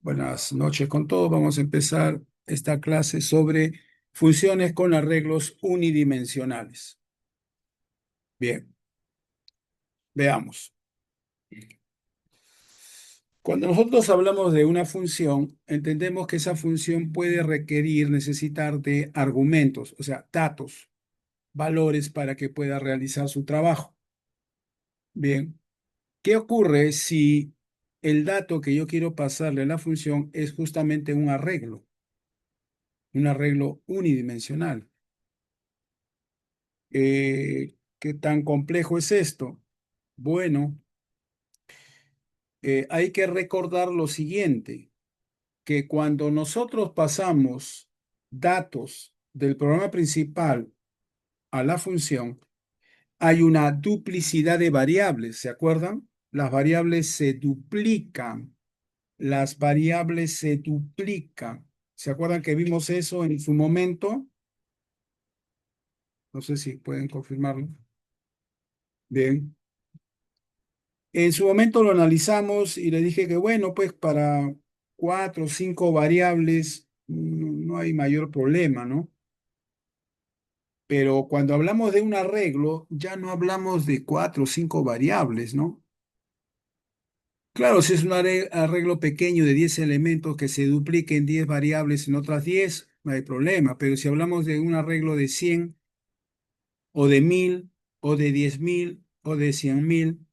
Buenas noches con todos. Vamos a empezar esta clase sobre funciones con arreglos unidimensionales. Bien, veamos. Cuando nosotros hablamos de una función, entendemos que esa función puede requerir, necesitar de argumentos, o sea, datos, valores para que pueda realizar su trabajo. Bien, ¿qué ocurre si el dato que yo quiero pasarle a la función es justamente un arreglo unidimensional? ¿Qué tan complejo es esto? Bueno, hay que recordar lo siguiente, que cuando nosotros pasamos datos del programa principal a la función, hay una duplicidad de variables, ¿se acuerdan? Las variables se duplican, las variables se duplican. ¿Se acuerdan que vimos eso en su momento? No sé si pueden confirmarlo. Bien. En su momento lo analizamos y le dije que bueno, pues para cuatro o cinco variables no hay mayor problema, ¿no? Pero cuando hablamos de un arreglo, ya no hablamos de cuatro o cinco variables, ¿no? Claro, si es un arreglo pequeño de 10 elementos que se dupliquen 10 variables en otras 10, no hay problema. Pero si hablamos de un arreglo de 100 o de 1000 o de 10.000 o de 100.000,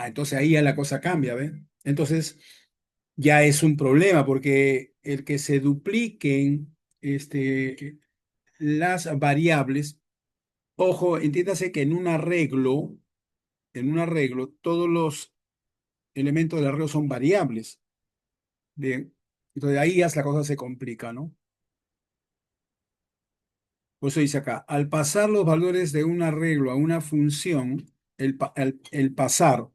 entonces ahí ya la cosa cambia, ¿ves? Entonces ya es un problema porque el que se dupliquen las variables, ojo, entiéndase que en un arreglo, todos los elementos del arreglo son variables. Bien, entonces ahí ya la cosa se complica, ¿no? Por eso dice acá, al pasar los valores de un arreglo a una función, el pasar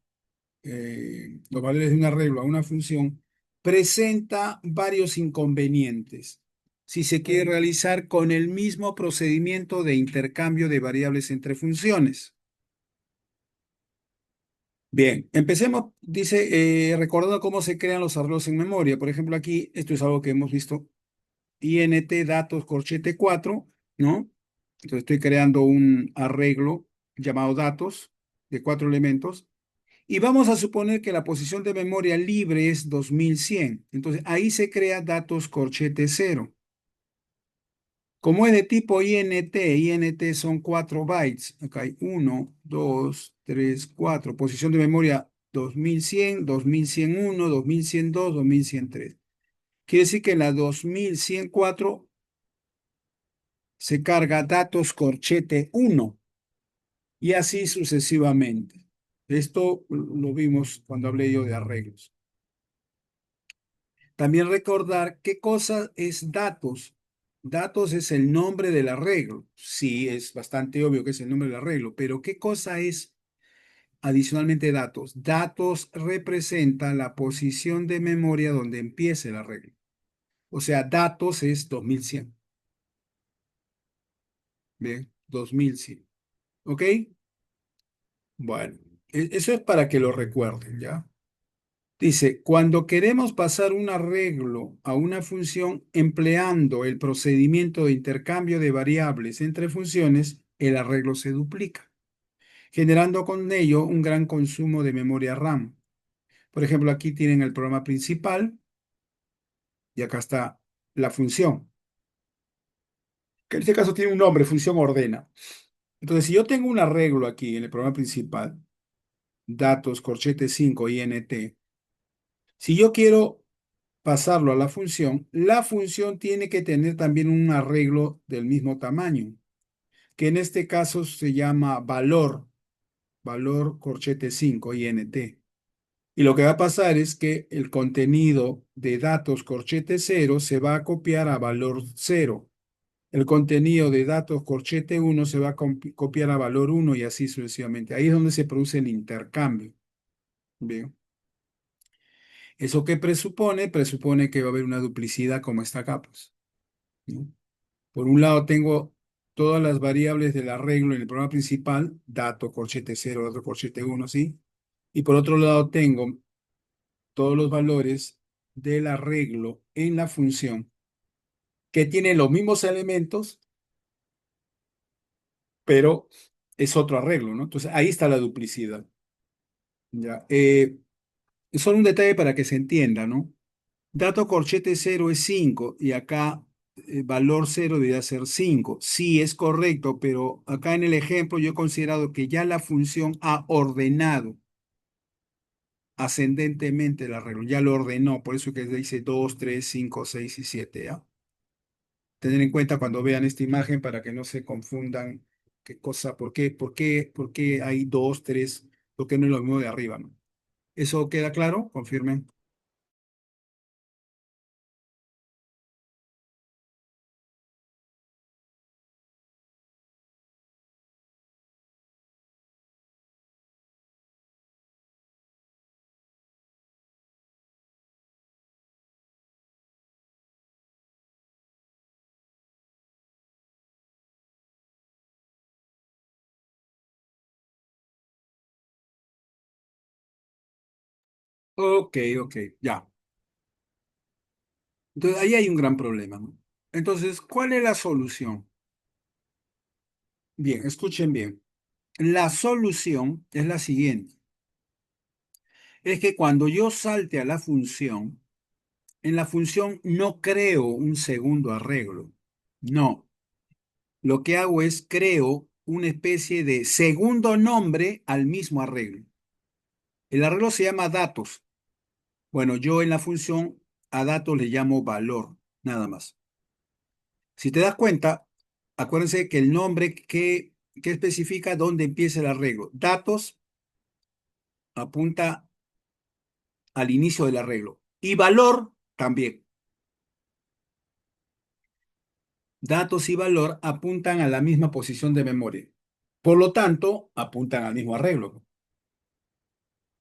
los valores de un arreglo a una función, presenta varios inconvenientes si se quiere realizar con el mismo procedimiento de intercambio de variables entre funciones. Bien, empecemos, dice, recordando cómo se crean los arreglos en memoria. Por ejemplo, aquí, esto es algo que hemos visto, int datos corchete 4, ¿no? Entonces estoy creando un arreglo llamado datos de 4 elementos. Y vamos a suponer que la posición de memoria libre es 2100. Entonces ahí se crea datos corchete 0. Como es de tipo INT son 4 bytes. Acá hay 1, 2, 3, 4. Posición de memoria 2100, 2101, 2102, 2103. Quiere decir que en la 2104 se carga datos corchete 1 y así sucesivamente. Esto lo vimos cuando hablé yo de arreglos. También recordar qué cosa es datos. Datos es el nombre del arreglo. Sí, es bastante obvio que es el nombre del arreglo, pero ¿qué cosa es adicionalmente datos? Datos representa la posición de memoria donde empieza el arreglo. O sea, datos es 2100. Bien, 2100. ¿Ok? Bueno, eso es para que lo recuerden, ¿ya? Dice, cuando queremos pasar un arreglo a una función empleando el procedimiento de intercambio de variables entre funciones, el arreglo se duplica, generando con ello un gran consumo de memoria RAM. Por ejemplo, aquí tienen el programa principal y acá está la función, que en este caso tiene un nombre, función ordena. Entonces, si yo tengo un arreglo aquí en el programa principal, datos corchete 5 int, si yo quiero pasarlo a la función tiene que tener también un arreglo del mismo tamaño, que en este caso se llama valor corchete 5 int. Y lo que va a pasar es que el contenido de datos corchete 0 se va a copiar a valor 0. El contenido de datos corchete 1 se va a copiar a valor 1 y así sucesivamente. Ahí es donde se produce el intercambio. Bien. ¿Eso qué presupone? Presupone que va a haber una duplicidad como está acá, pues, ¿no? Por un lado tengo todas las variables del arreglo en el programa principal, dato, corchete 0, dato, corchete 1, ¿sí? Y por otro lado tengo todos los valores del arreglo en la función que tiene los mismos elementos, pero es otro arreglo, ¿no? Entonces ahí está la duplicidad. Ya. Solo un detalle para que se entienda, ¿no? Dato corchete cero es 5 y acá valor cero debería ser 5. Sí, es correcto, pero acá en el ejemplo yo he considerado que ya la función ha ordenado ascendentemente el arreglo, ya lo ordenó, por eso que dice 2, 3, 5, 6 y 7, ¿ya? Tener en cuenta cuando vean esta imagen para que no se confundan qué cosa, por qué hay 2, 3, por qué no es lo mismo de arriba, ¿no? ¿Eso queda claro? Confirmen. Ok, ok, ya. Entonces ahí hay un gran problema, ¿no? Entonces, ¿cuál es la solución? Bien, escuchen bien. La solución es la siguiente. Es que cuando yo salte a la función, en la función no creo un segundo arreglo. No. Lo que hago es creo una especie de segundo nombre al mismo arreglo. El arreglo se llama datos. Bueno, yo en la función a datos le llamo valor, nada más. Si te das cuenta, acuérdense que el nombre que especifica dónde empieza el arreglo. Datos apunta al inicio del arreglo. Y valor también. Datos y valor apuntan a la misma posición de memoria. Por lo tanto, apuntan al mismo arreglo.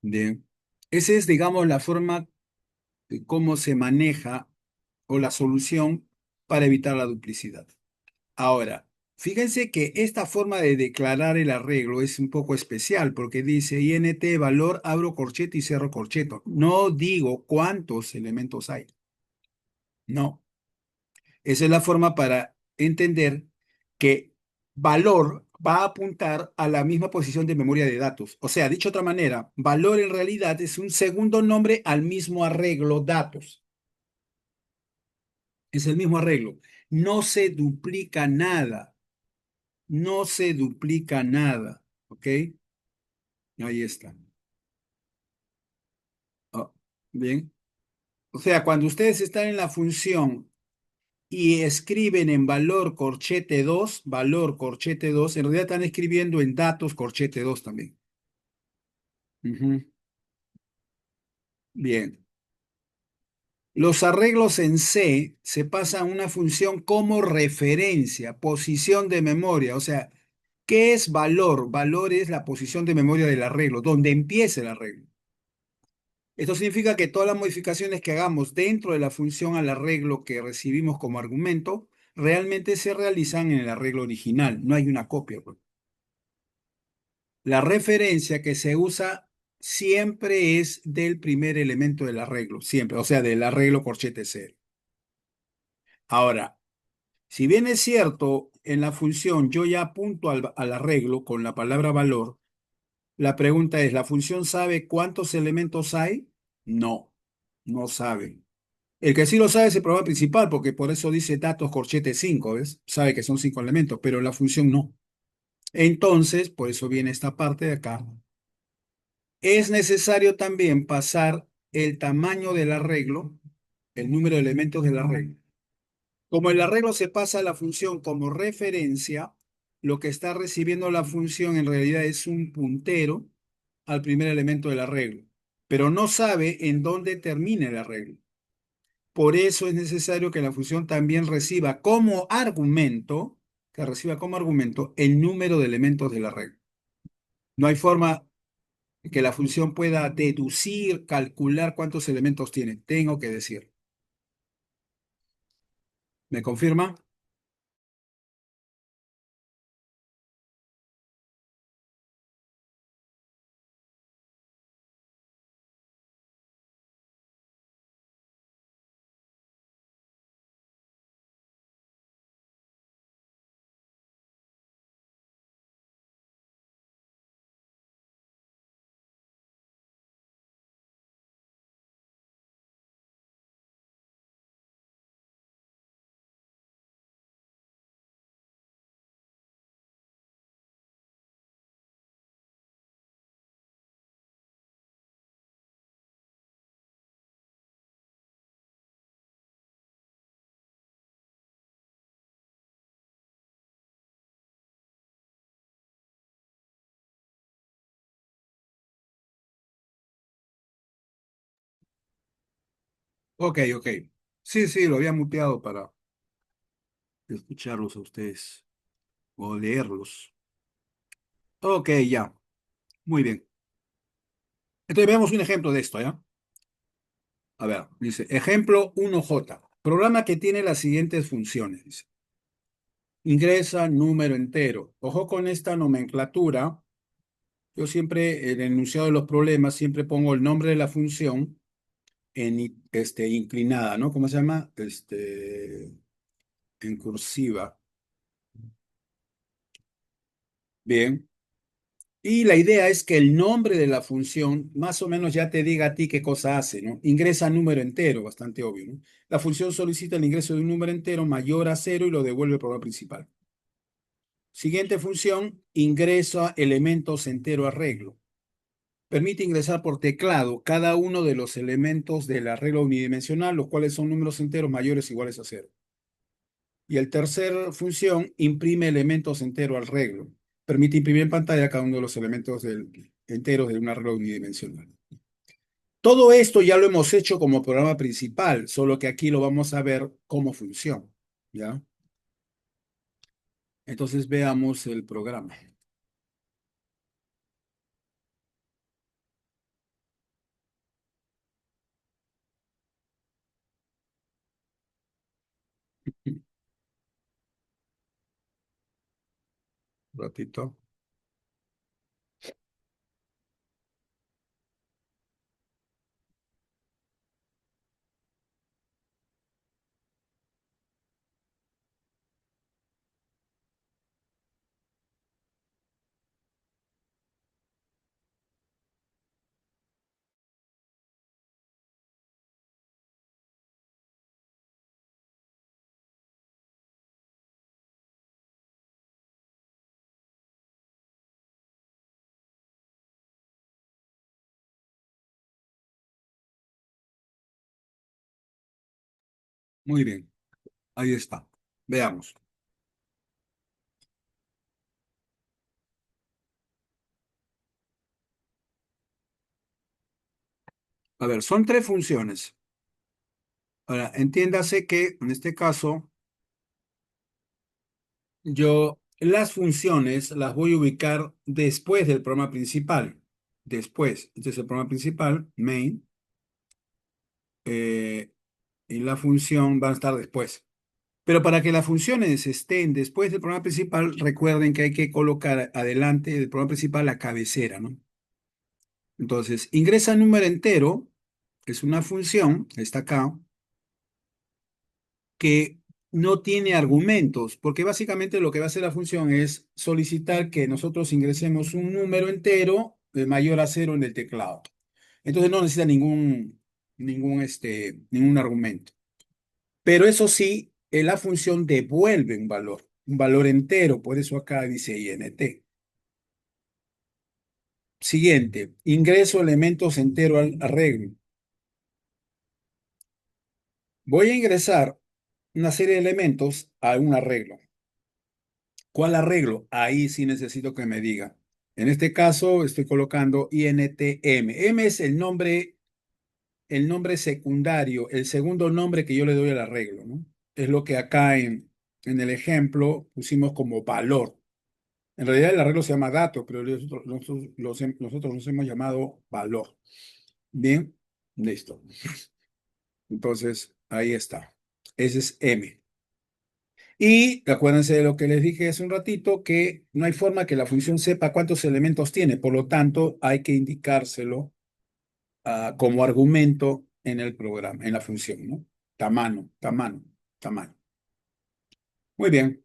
Bien. Esa es, digamos, la forma de cómo se maneja o la solución para evitar la duplicidad. Ahora, fíjense que esta forma de declarar el arreglo es un poco especial porque dice int valor, abro corcheto y cierro corcheto. No digo cuántos elementos hay. No. Esa es la forma para entender que valor va a apuntar a la misma posición de memoria de datos. O sea, dicho de otra manera, valor en realidad es un segundo nombre al mismo arreglo datos. Es el mismo arreglo. No se duplica nada. No se duplica nada. ¿Ok? Ahí está. Ah, bien. O sea, cuando ustedes están en la función y escriben en valor corchete 2 en realidad están escribiendo en datos corchete 2 también. Ujú. Bien. Los arreglos en C se pasan a una función como referencia, posición de memoria. O sea, ¿qué es valor? Valor es la posición de memoria del arreglo, donde empieza el arreglo. Esto significa que todas las modificaciones que hagamos dentro de la función al arreglo que recibimos como argumento realmente se realizan en el arreglo original. No hay una copia, pues. La referencia que se usa siempre es del primer elemento del arreglo, siempre, o sea, del arreglo corchete cero. Ahora, si bien es cierto, en la función yo ya apunto al arreglo con la palabra valor, la pregunta es, ¿la función sabe cuántos elementos hay? No, no sabe. El que sí lo sabe es el programa principal, porque por eso dice datos corchete 5, ¿ves? Sabe que son 5 elementos, pero la función no. Entonces, por eso viene esta parte de acá. Es necesario también pasar el tamaño del arreglo, el número de elementos del arreglo. Como el arreglo se pasa a la función como referencia, lo que está recibiendo la función en realidad es un puntero al primer elemento del arreglo, pero no sabe en dónde termina el arreglo. Por eso es necesario que la función también reciba como argumento, el número de elementos del arreglo. No hay forma que la función pueda deducir, calcular cuántos elementos tiene. Tengo que decir. ¿Me confirma? Ok, ok. Sí, sí, lo había muteado para escucharlos a ustedes o leerlos. Ok, ya. Muy bien. Entonces veamos un ejemplo de esto, ¿ya? A ver, dice, ejemplo 1J. Programa que tiene las siguientes funciones. Dice, ingresa número entero. Ojo con esta nomenclatura. Yo siempre, en el enunciado de los problemas, siempre pongo el nombre de la función inclinada, ¿no? ¿Cómo se llama? En cursiva. Bien. Y la idea es que el nombre de la función más o menos ya te diga a ti qué cosa hace, ¿no? Ingresa número entero, bastante obvio, ¿no? La función solicita el ingreso de un número entero mayor a cero y lo devuelve al programa principal. Siguiente función, ingresa elementos entero arreglo. Permite ingresar por teclado cada uno de los elementos del arreglo unidimensional, los cuales son números enteros mayores o iguales a cero. Y el tercer función, imprime elementos entero arreglo. Permite imprimir en pantalla cada uno de los elementos enteros de un arreglo unidimensional. Todo esto ya lo hemos hecho como programa principal, solo que aquí lo vamos a ver cómo funciona, ¿ya? Entonces veamos el programa. Un ratito. Muy bien, ahí está. Veamos. A ver, son tres funciones. Ahora, entiéndase que en este caso yo las funciones las voy a ubicar después del programa principal. Después, este es el programa principal, main, eh, y la función va a estar después. Pero para que las funciones estén después del programa principal, recuerden que hay que colocar adelante del programa principal la cabecera, ¿no? Entonces, ingresa número entero, es una función, está acá, que no tiene argumentos, porque básicamente lo que va a hacer la función es solicitar que nosotros ingresemos un número entero mayor a cero en el teclado. Entonces no necesita ningún argumento. Pero eso sí, la función devuelve un valor entero, por eso acá dice int. Siguiente, ingreso elementos entero al arreglo. Voy a ingresar una serie de elementos a un arreglo. ¿Cuál arreglo? Ahí sí necesito que me diga. En este caso estoy colocando intm. M es el nombre secundario, el segundo nombre que yo le doy al arreglo, ¿no? Es lo que acá en el ejemplo pusimos como valor. En realidad el arreglo se llama dato, pero nosotros los hemos llamado valor. Bien, listo. Entonces, ahí está. Ese es M. Y acuérdense de lo que les dije hace un ratito, que no hay forma que la función sepa cuántos elementos tiene, por lo tanto, hay que indicárselo como argumento en el programa, en la función, ¿no? Tamaño, tamaño, tamaño. Muy bien.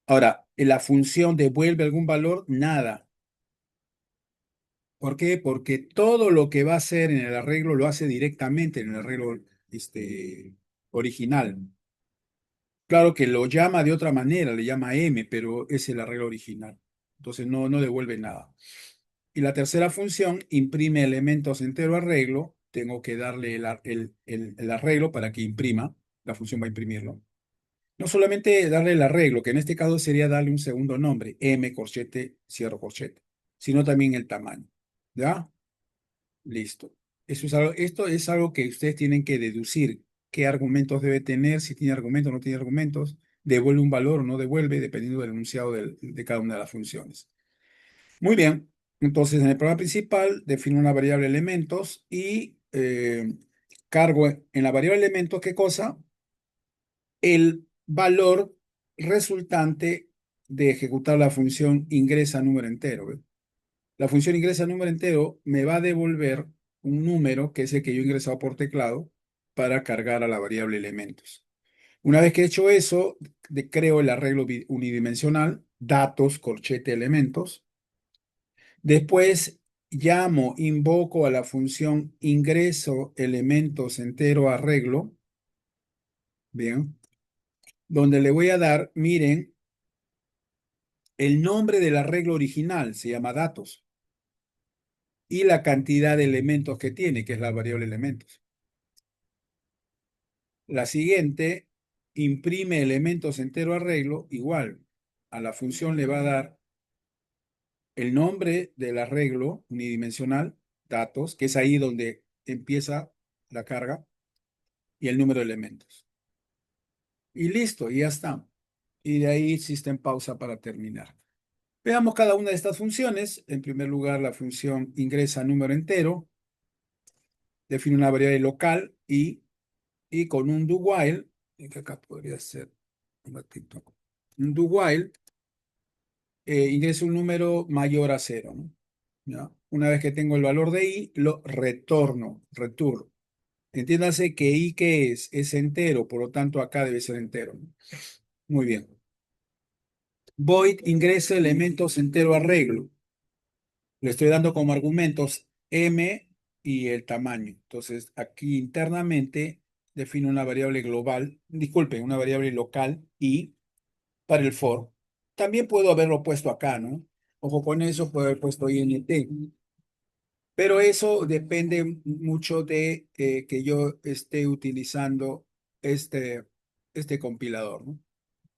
Ahora, ¿la función devuelve algún valor? Nada. ¿Por qué? Porque todo lo que va a hacer en el arreglo lo hace directamente en el arreglo original. Claro que lo llama de otra manera, le llama M, pero es el arreglo original. Entonces no devuelve nada. Y la tercera función imprime elementos entero arreglo. Tengo que darle el arreglo para que imprima. La función va a imprimirlo. No solamente darle el arreglo, que en este caso sería darle un segundo nombre, M corchete, cierro corchete, sino también el tamaño. ¿Ya? Listo. Esto es algo que ustedes tienen que deducir. ¿Qué argumentos debe tener? Si tiene argumentos o no tiene argumentos. Devuelve un valor o no devuelve, dependiendo del enunciado de cada una de las funciones. Muy bien. Entonces, en el programa principal defino una variable elementos y cargo en la variable elementos, ¿qué cosa? El valor resultante de ejecutar la función ingresa número entero. ¿Ve? La función ingresa número entero me va a devolver un número que es el que yo he ingresado por teclado para cargar a la variable elementos. Una vez que he hecho eso, creo el arreglo unidimensional, datos, corchete, elementos. Después invoco a la función ingreso elementos entero arreglo, bien, donde le voy a dar, miren, el nombre del arreglo original, se llama datos, y la cantidad de elementos que tiene, que es la variable elementos. La siguiente, imprime elementos entero arreglo, igual. A la función le va a dar el nombre del arreglo unidimensional, datos, que es ahí donde empieza la carga, y el número de elementos. Y listo, y ya está. Y de ahí System pausa para terminar. Veamos cada una de estas funciones. En primer lugar, la función ingresa número entero, define una variable local y con un do while, y que acá podría ser un ratito, un do while, ingresa un número mayor a cero, ¿no? ¿Ya? Una vez que tengo el valor de i, lo retorno, return. Entiéndase que i, ¿qué es? Es entero, por lo tanto acá debe ser entero, ¿no? Muy bien. Void ingresa elementos entero arreglo. Le estoy dando como argumentos m y el tamaño. Entonces, aquí internamente defino una variable global, disculpen, una variable local i para el for. También puedo haberlo puesto acá, ¿no? Ojo con eso, puedo haber puesto int. Pero eso depende mucho de que yo esté utilizando este, este compilador, ¿no?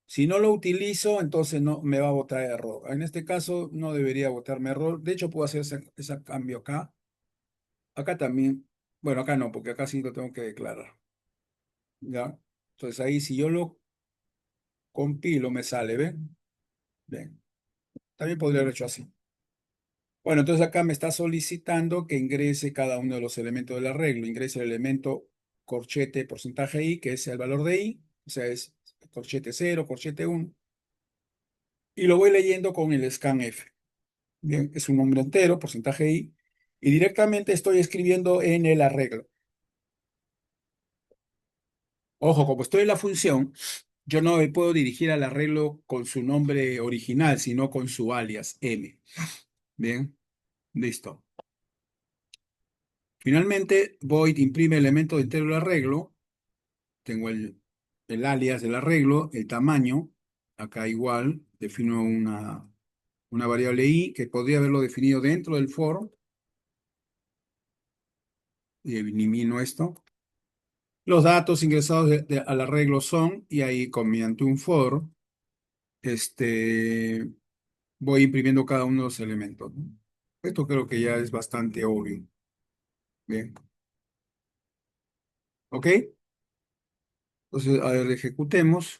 Si no lo utilizo, entonces no me va a botar error. En este caso no debería botarme error. De hecho, puedo hacer ese cambio acá. Acá también. Bueno, acá no, porque acá sí lo tengo que declarar. ¿Ya? Entonces ahí si yo lo compilo me sale, ¿ven? Bien. También podría haber hecho así. Bueno, entonces acá me está solicitando que ingrese cada uno de los elementos del arreglo. Ingrese el elemento corchete porcentaje i, que es el valor de i. O sea, es corchete 0, corchete 1. Y lo voy leyendo con el scanf. Bien, es un número entero, porcentaje i, y directamente estoy escribiendo en el arreglo. Ojo, como estoy en la función, yo no me puedo dirigir al arreglo con su nombre original, sino con su alias m. Bien, listo. Finalmente, void imprime elemento entero del arreglo. Tengo el alias del arreglo, el tamaño. Acá igual, defino una variable i que podría haberlo definido dentro del for. Y elimino esto. Los datos ingresados al arreglo son, y ahí mediante un for, este, voy imprimiendo cada uno de los elementos, ¿no? Esto creo que ya es bastante obvio. Bien, ¿ok? Entonces, a ver, ejecutemos.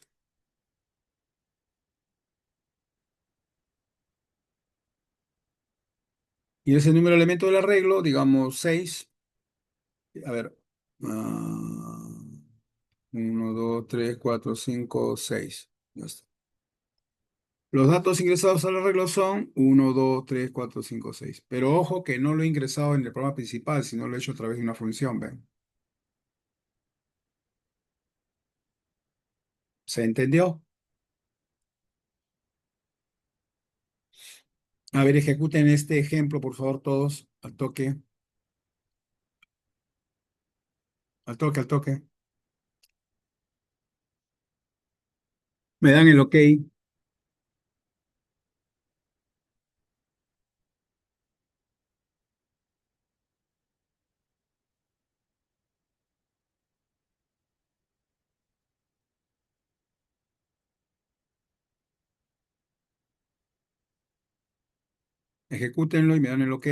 Y ese número de elementos del arreglo, digamos 6. A ver, 1, 2, 3, 4, 5, 6. Ya está. Los datos ingresados al arreglo son 1, 2, 3, 4, 5, 6. Pero ojo que no lo he ingresado en el programa principal, sino lo he hecho a través de una función, ¿ven? ¿Se entendió? A ver, ejecuten este ejemplo, por favor, todos, al toque, al toque, al toque. Me dan el ok. Ejecútenlo y me dan el ok.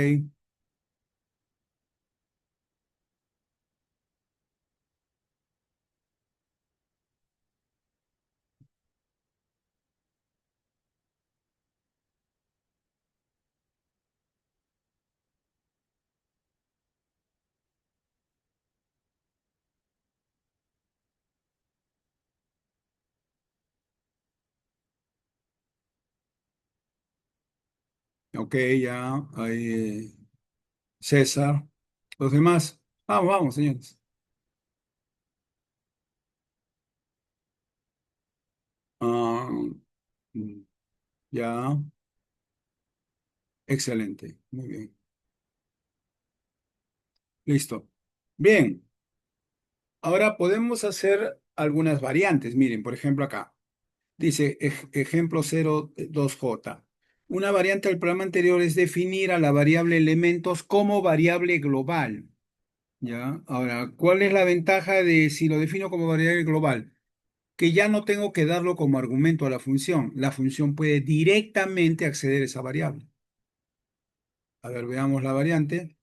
Ok, ya, ahí, César. Los demás, vamos, vamos, señores. Ah, mm, ya, excelente, muy bien. Listo. Bien, ahora podemos hacer algunas variantes. Miren, por ejemplo, acá dice ejemplo 02J. Una variante del programa anterior es definir a la variable elementos como variable global. ¿Ya? Ahora, ¿cuál es la ventaja de si lo defino como variable global? Que ya no tengo que darlo como argumento a la función. La función puede directamente acceder a esa variable. A ver, veamos la variante.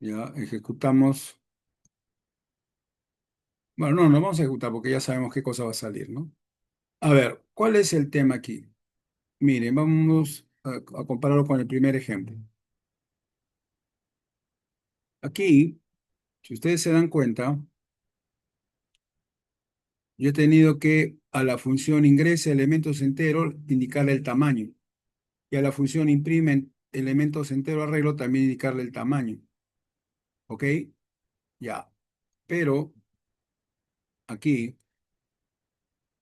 Ya ejecutamos. Bueno, no, no vamos a ejecutar porque ya sabemos qué cosa va a salir, ¿no? A ver, ¿cuál es el tema aquí? Miren, vamos a compararlo con el primer ejemplo. Aquí, si ustedes se dan cuenta, yo he tenido que a la función ingrese elementos enteros indicarle el tamaño. Y a la función imprime elementos enteros arreglo también indicarle el tamaño. ¿Ok? Ya. Pero aquí,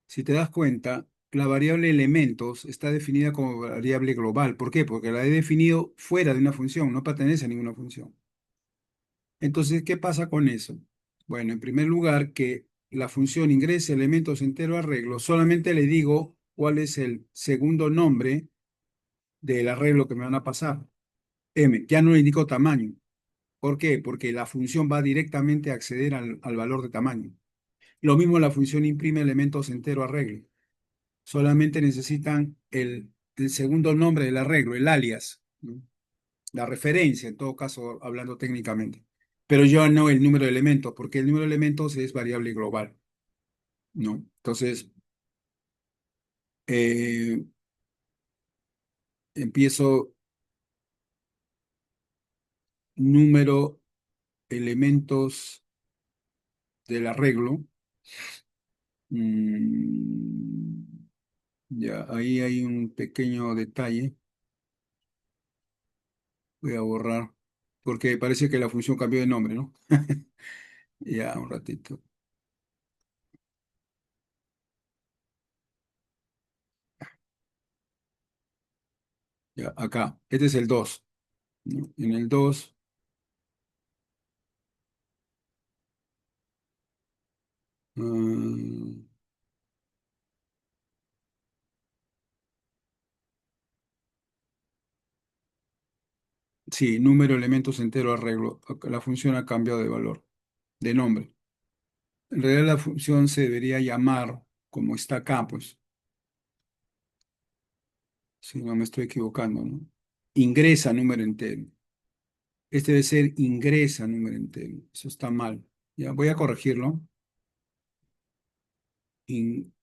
si te das cuenta, la variable elementos está definida como variable global. ¿Por qué? Porque la he definido fuera de una función, no pertenece a ninguna función. Entonces, ¿qué pasa con eso? Bueno, en primer lugar, que la función ingrese elementos entero arreglo, solamente le digo cuál es el segundo nombre del arreglo que me van a pasar. M, ya no le indico tamaño. ¿Por qué? Porque la función va directamente a acceder al valor de tamaño. Lo mismo la función imprime elementos entero arreglo. Solamente necesitan el segundo nombre del arreglo, el alias, ¿no? La referencia, en todo caso, hablando técnicamente. Pero yo no el número de elementos, porque el número de elementos es variable global, ¿no? Entonces, eh, empiezo número, elementos del arreglo. Mm, ya, ahí hay un pequeño detalle. Voy a borrar, porque parece que la función cambió de nombre, ¿no? Ya, un ratito. Ya, acá. Este es el 2, ¿no? En el 2, mm, sí, número, elementos entero, arreglo. Acá la función ha cambiado de valor, de nombre. En realidad la función se debería llamar como está acá, pues, si no me estoy equivocando, ¿no? Ingresa número entero. Este debe ser ingresa número entero. Eso está mal. Ya, voy a corregirlo. In-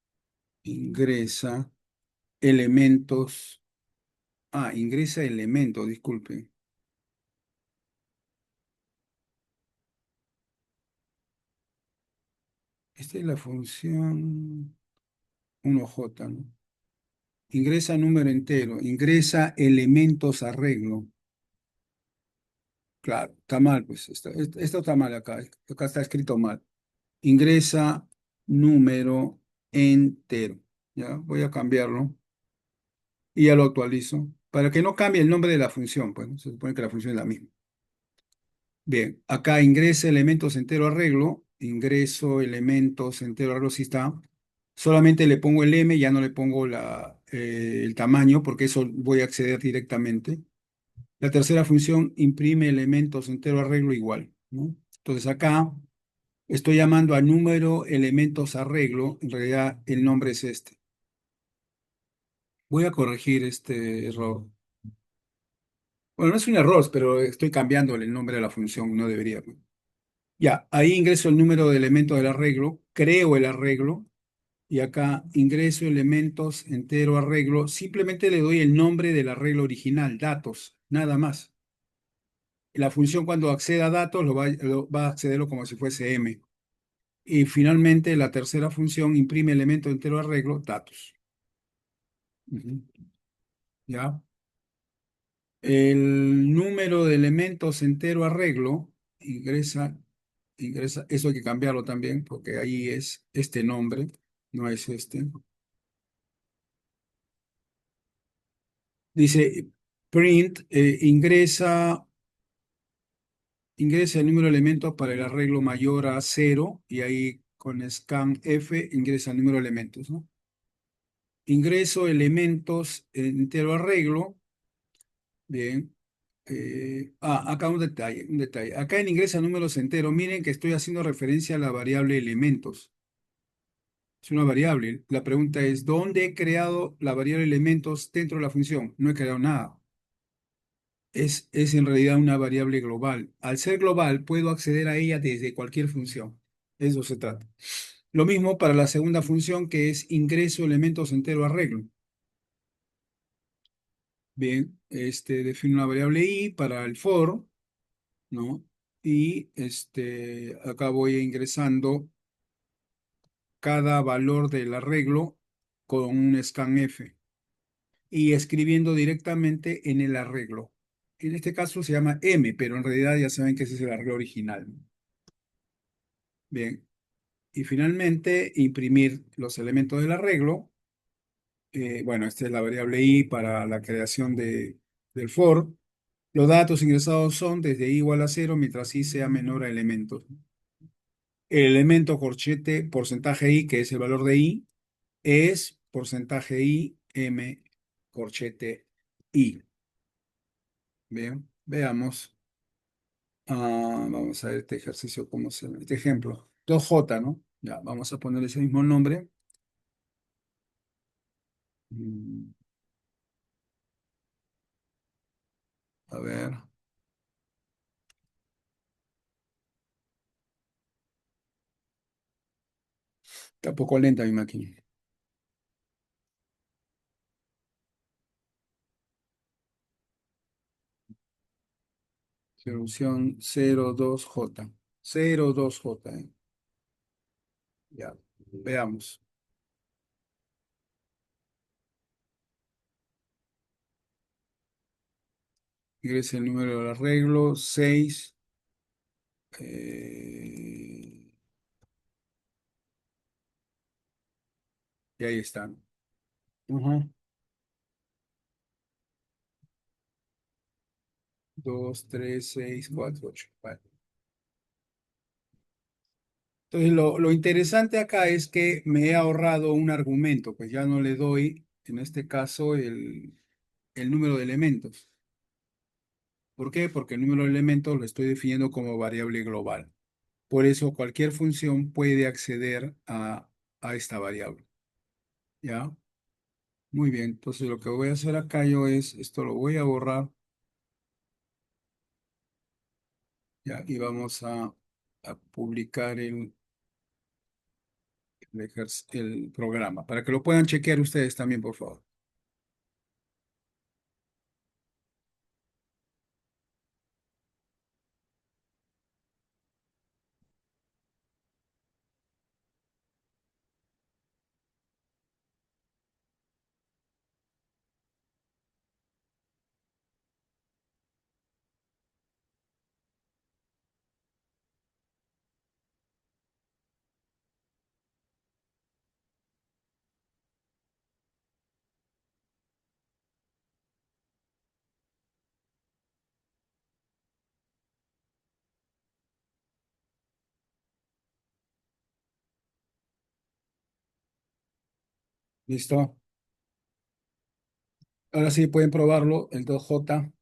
ingresa elementos. Ah, ingresa elementos, disculpe. Esta es la función 1J, ¿no? Ingresa número entero, ingresa elementos arreglo. Claro, está mal, pues. Esto está mal acá. Acá está escrito mal. Ingresa número entero. Ya, voy a cambiarlo y ya lo actualizo. Para que no cambie el nombre de la función, pues, ¿no? Se supone que la función es la misma. Bien, acá ingresa elementos entero arreglo, ingreso elementos entero arreglo, sí está. Solamente le pongo el M, ya no le pongo el tamaño, porque eso voy a acceder directamente. La tercera función imprime elementos entero arreglo igual, ¿no? Entonces acá estoy llamando a número elementos arreglo, en realidad el nombre es este. Voy a corregir este error. Bueno, no es un error, pero estoy cambiándole el nombre a la función, no debería, pues. Ya, ahí ingreso el número de elementos del arreglo, creo el arreglo, y acá ingreso elementos entero arreglo. Simplemente le doy el nombre del arreglo original, datos, nada más. La función cuando acceda a datos va a accederlo como si fuese M. Y finalmente la tercera función imprime elemento entero arreglo, datos. Ujú. ¿Ya? El número de elementos entero arreglo ingresa, eso hay que cambiarlo también porque ahí es este nombre, no es este. Dice print, ingresa el número de elementos para el arreglo mayor a cero y ahí con scan F ingresa el número de elementos, ¿no? Ingreso elementos entero arreglo. Bien. Acá un detalle, un detalle. Acá en ingresa números enteros, miren que estoy haciendo referencia a la variable elementos. Es una variable. La pregunta es, ¿dónde he creado la variable elementos dentro de la función? No he creado nada. Es en realidad una variable global. Al ser global, puedo acceder a ella desde cualquier función. Eso se trata. Lo mismo para la segunda función que es ingreso elementos entero arreglo. Bien, define una variable i para el for, ¿no? Y acá voy ingresando cada valor del arreglo con un scanf y escribiendo directamente en el arreglo. En este caso se llama M, pero en realidad ya saben que ese es el arreglo original. Bien, y finalmente imprimir los elementos del arreglo. Bueno, esta es la variable i para la creación del for. Los datos ingresados son desde i igual a cero mientras i sea menor a elementos. El elemento corchete porcentaje i, que es el valor de i, es porcentaje i m corchete i. Bien, veamos. Vamos a ver este ejercicio, cómo se llama. Este ejemplo. 2J, ¿no? Ya, vamos a poner ese mismo nombre. Mm, A ver, está un poco lenta mi máquina. Solución 02J. 02J, ¿eh? Ya, veamos. Ingrese el número del arreglo, 6. Y ahí están. Ujú. 2, 3, 6, 4, 8. Vale. Entonces, lo interesante acá es que me he ahorrado un argumento, pues ya no le doy, en este caso, el número de elementos. ¿Por qué? Porque el número de elementos lo estoy definiendo como variable global. Por eso, cualquier función puede acceder a esta variable. ¿Ya? Muy bien. Entonces, lo que voy a hacer acá yo es, esto lo voy a borrar, ¿ya? Y vamos a publicar el programa, para que lo puedan chequear ustedes también, por favor. ¿Listo? Ahora sí pueden probarlo, el 2J.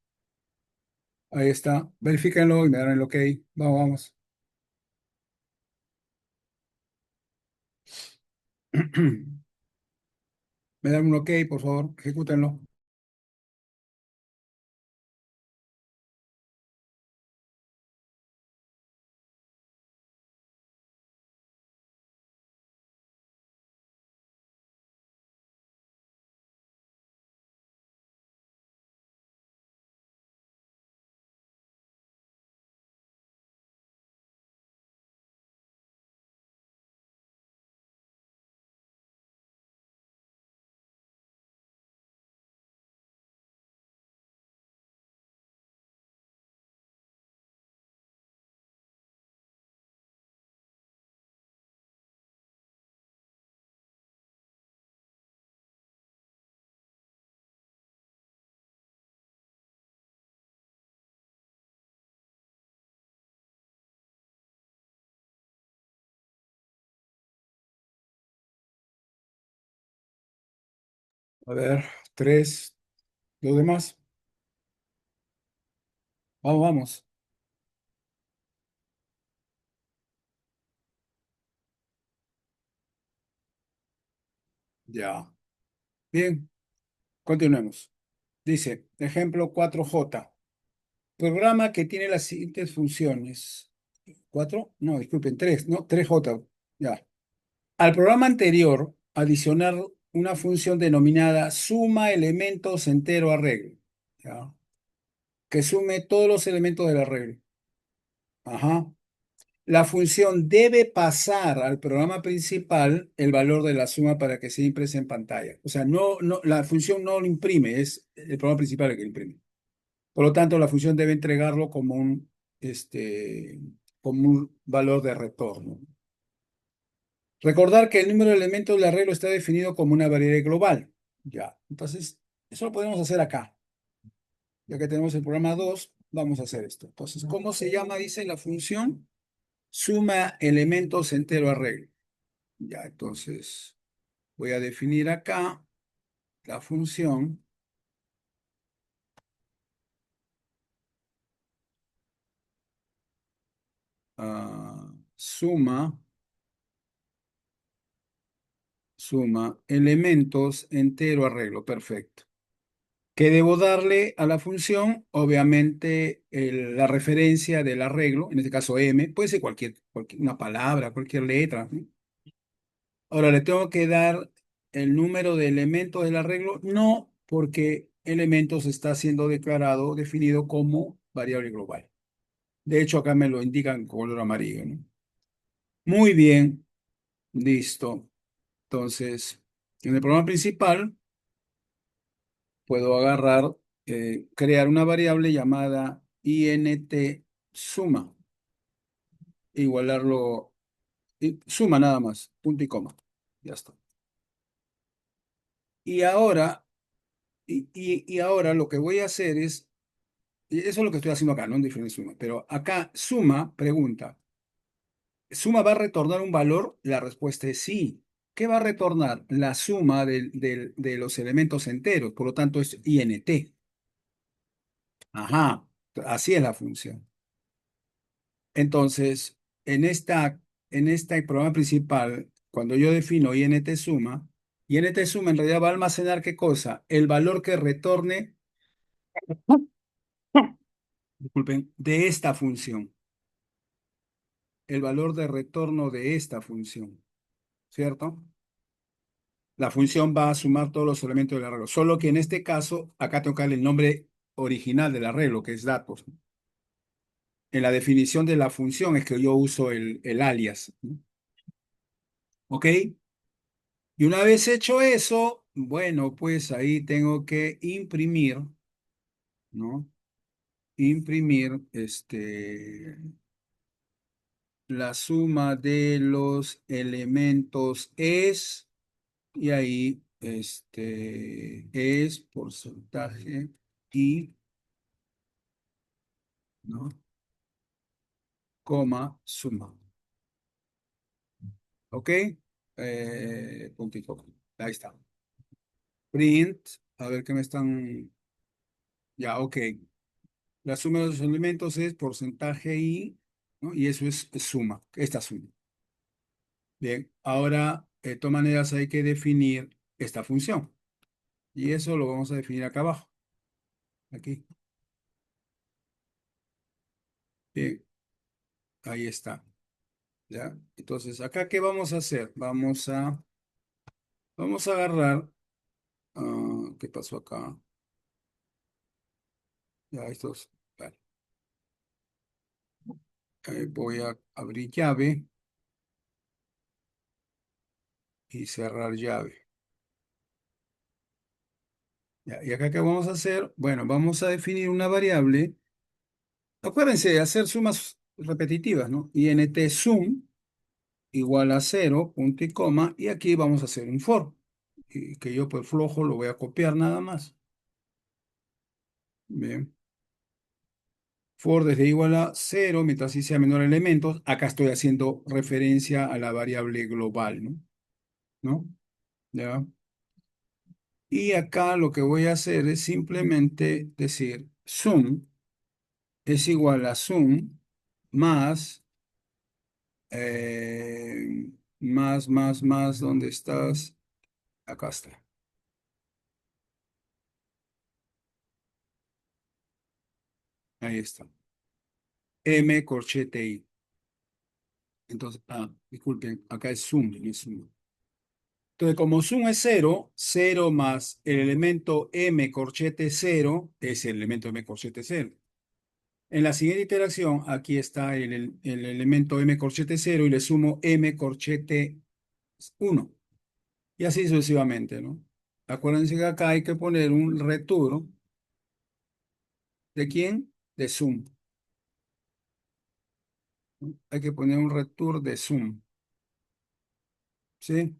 Ahí está. Verifíquenlo y me dan el OK. Vamos, vamos. Me dan un OK, por favor. Ejecútenlo. A ver, tres, los demás. Vamos, vamos. Ya. Bien, continuemos. Dice, ejemplo 4J. Programa que tiene las siguientes funciones. ¿Cuatro? No, disculpen, tres, ¿no? 3J. Ya. Al programa anterior, adicionar una función denominada suma elementos entero arreglo. ¿Ya? Que sume todos los elementos del arreglo. Ajá. La función debe pasar al programa principal el valor de la suma para que sea impresa en pantalla. O sea, la función no lo imprime, es el programa principal el que imprime. Por lo tanto, la función debe entregarlo como un valor de retorno. Recordar que el número de elementos del arreglo está definido como una variable global. Ya, entonces, eso lo podemos hacer acá. Ya que tenemos el programa 2, vamos a hacer esto. Entonces, ¿cómo se llama? Dice la función suma elementos entero arreglo. Ya, entonces, voy a definir acá la función suma, suma elementos entero arreglo. Perfecto. ¿Qué debo darle a la función? Obviamente la referencia del arreglo, en este caso m, puede ser una palabra, cualquier letra, ¿no? Ahora le tengo que dar el número de elementos del arreglo, no, porque elementos está siendo declarado, definido como variable global. De hecho, acá me lo indican con color amarillo, ¿no? Muy bien, listo. Entonces, en el programa principal puedo agarrar, crear una variable llamada int suma, igualarlo, suma nada más, punto y coma. Ya está. Y ahora, y ahora lo que voy a hacer es, y eso es lo que estoy haciendo acá, no en diferente suma, pero acá suma pregunta, ¿suma va a retornar un valor? La respuesta es sí. ¿Qué va a retornar? La suma de los elementos enteros, por lo tanto es int. Ajá, así es la función. Entonces, en este programa principal, cuando yo defino int suma en realidad va a almacenar ¿qué cosa? El valor que retorne, disculpen, de esta función, el valor de retorno de esta función, ¿cierto? La función va a sumar todos los elementos del arreglo, solo que en este caso, acá tengo que darle el nombre original del arreglo, que es datos. En la definición de la función es que yo uso el alias, ¿no? ¿Ok? Y una vez hecho eso, bueno, pues ahí tengo que imprimir, ¿no? Imprimir la suma de los elementos es, y ahí es porcentaje y, ¿no? Coma, suma. ¿Ok? Punto y coma. Ahí está. Print, a ver qué me están. Ya, ok. La suma de los elementos es porcentaje y, ¿no? Y eso es suma, esta suma. Bien, ahora de todas maneras hay que definir esta función. Y eso lo vamos a definir acá abajo. Aquí. Bien, ahí está. ¿Ya? Entonces, acá, ¿qué vamos a hacer? Vamos a agarrar. ¿Qué pasó acá? Ya, estos. Vale. Voy a abrir llave y cerrar llave. Ya, y acá, ¿qué vamos a hacer? Bueno, vamos a definir una variable. Acuérdense de hacer sumas repetitivas, ¿no? Int sum igual a cero, punto y coma, y aquí vamos a hacer un for, y que yo pues flojo lo voy a copiar nada más. Bien. For desde igual a cero, mientras y sea menor a elementos, acá estoy haciendo referencia a la variable global, ¿no? ¿No? ¿Ya? Y acá lo que voy a hacer es simplemente decir sum es igual a sum más, más, ¿dónde estás? Acá está. Ahí está. M corchete I. Entonces, disculpen, acá es sum, no es suma. Entonces, como sum es cero, cero más el elemento M corchete cero es el elemento M corchete cero. En la siguiente iteración, aquí está el elemento M corchete cero y le sumo M corchete uno. Y así sucesivamente, ¿no? Acuérdense que acá hay que poner un return. ¿De quién? De sum. Hay que poner un return de sum. ¿Sí?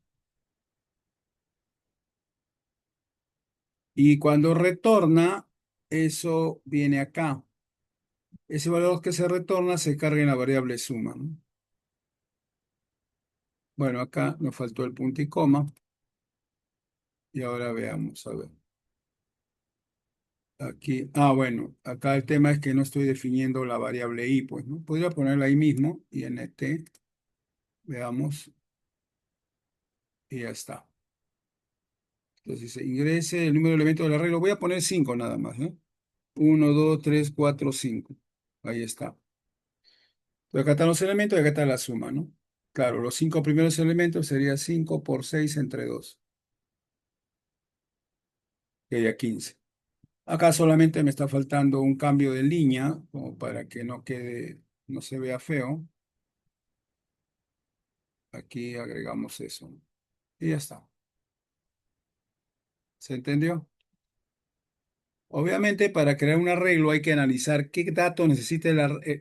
Y cuando retorna, eso viene acá. Ese valor que se retorna se carga en la variable suma, ¿no? Bueno, acá nos faltó el punto y coma. Y ahora veamos, a ver. Aquí, bueno, acá el tema es que no estoy definiendo la variable i, pues, ¿no? Podría ponerla ahí mismo, int, veamos, y ya está. Entonces, ingrese el número de elementos del arreglo. Voy a poner 5 nada más, ¿no? Uno, 2, 3, 4, 5. Ahí está. Entonces, acá están los elementos y acá está la suma, ¿no? Claro, los 5 primeros elementos sería 5 por 6 entre 2, que sería 15. Acá solamente me está faltando un cambio de línea, como para que no quede, no se vea feo. Aquí agregamos eso. Y ya está. ¿Se entendió? Obviamente, para crear un arreglo hay que analizar qué datos necesita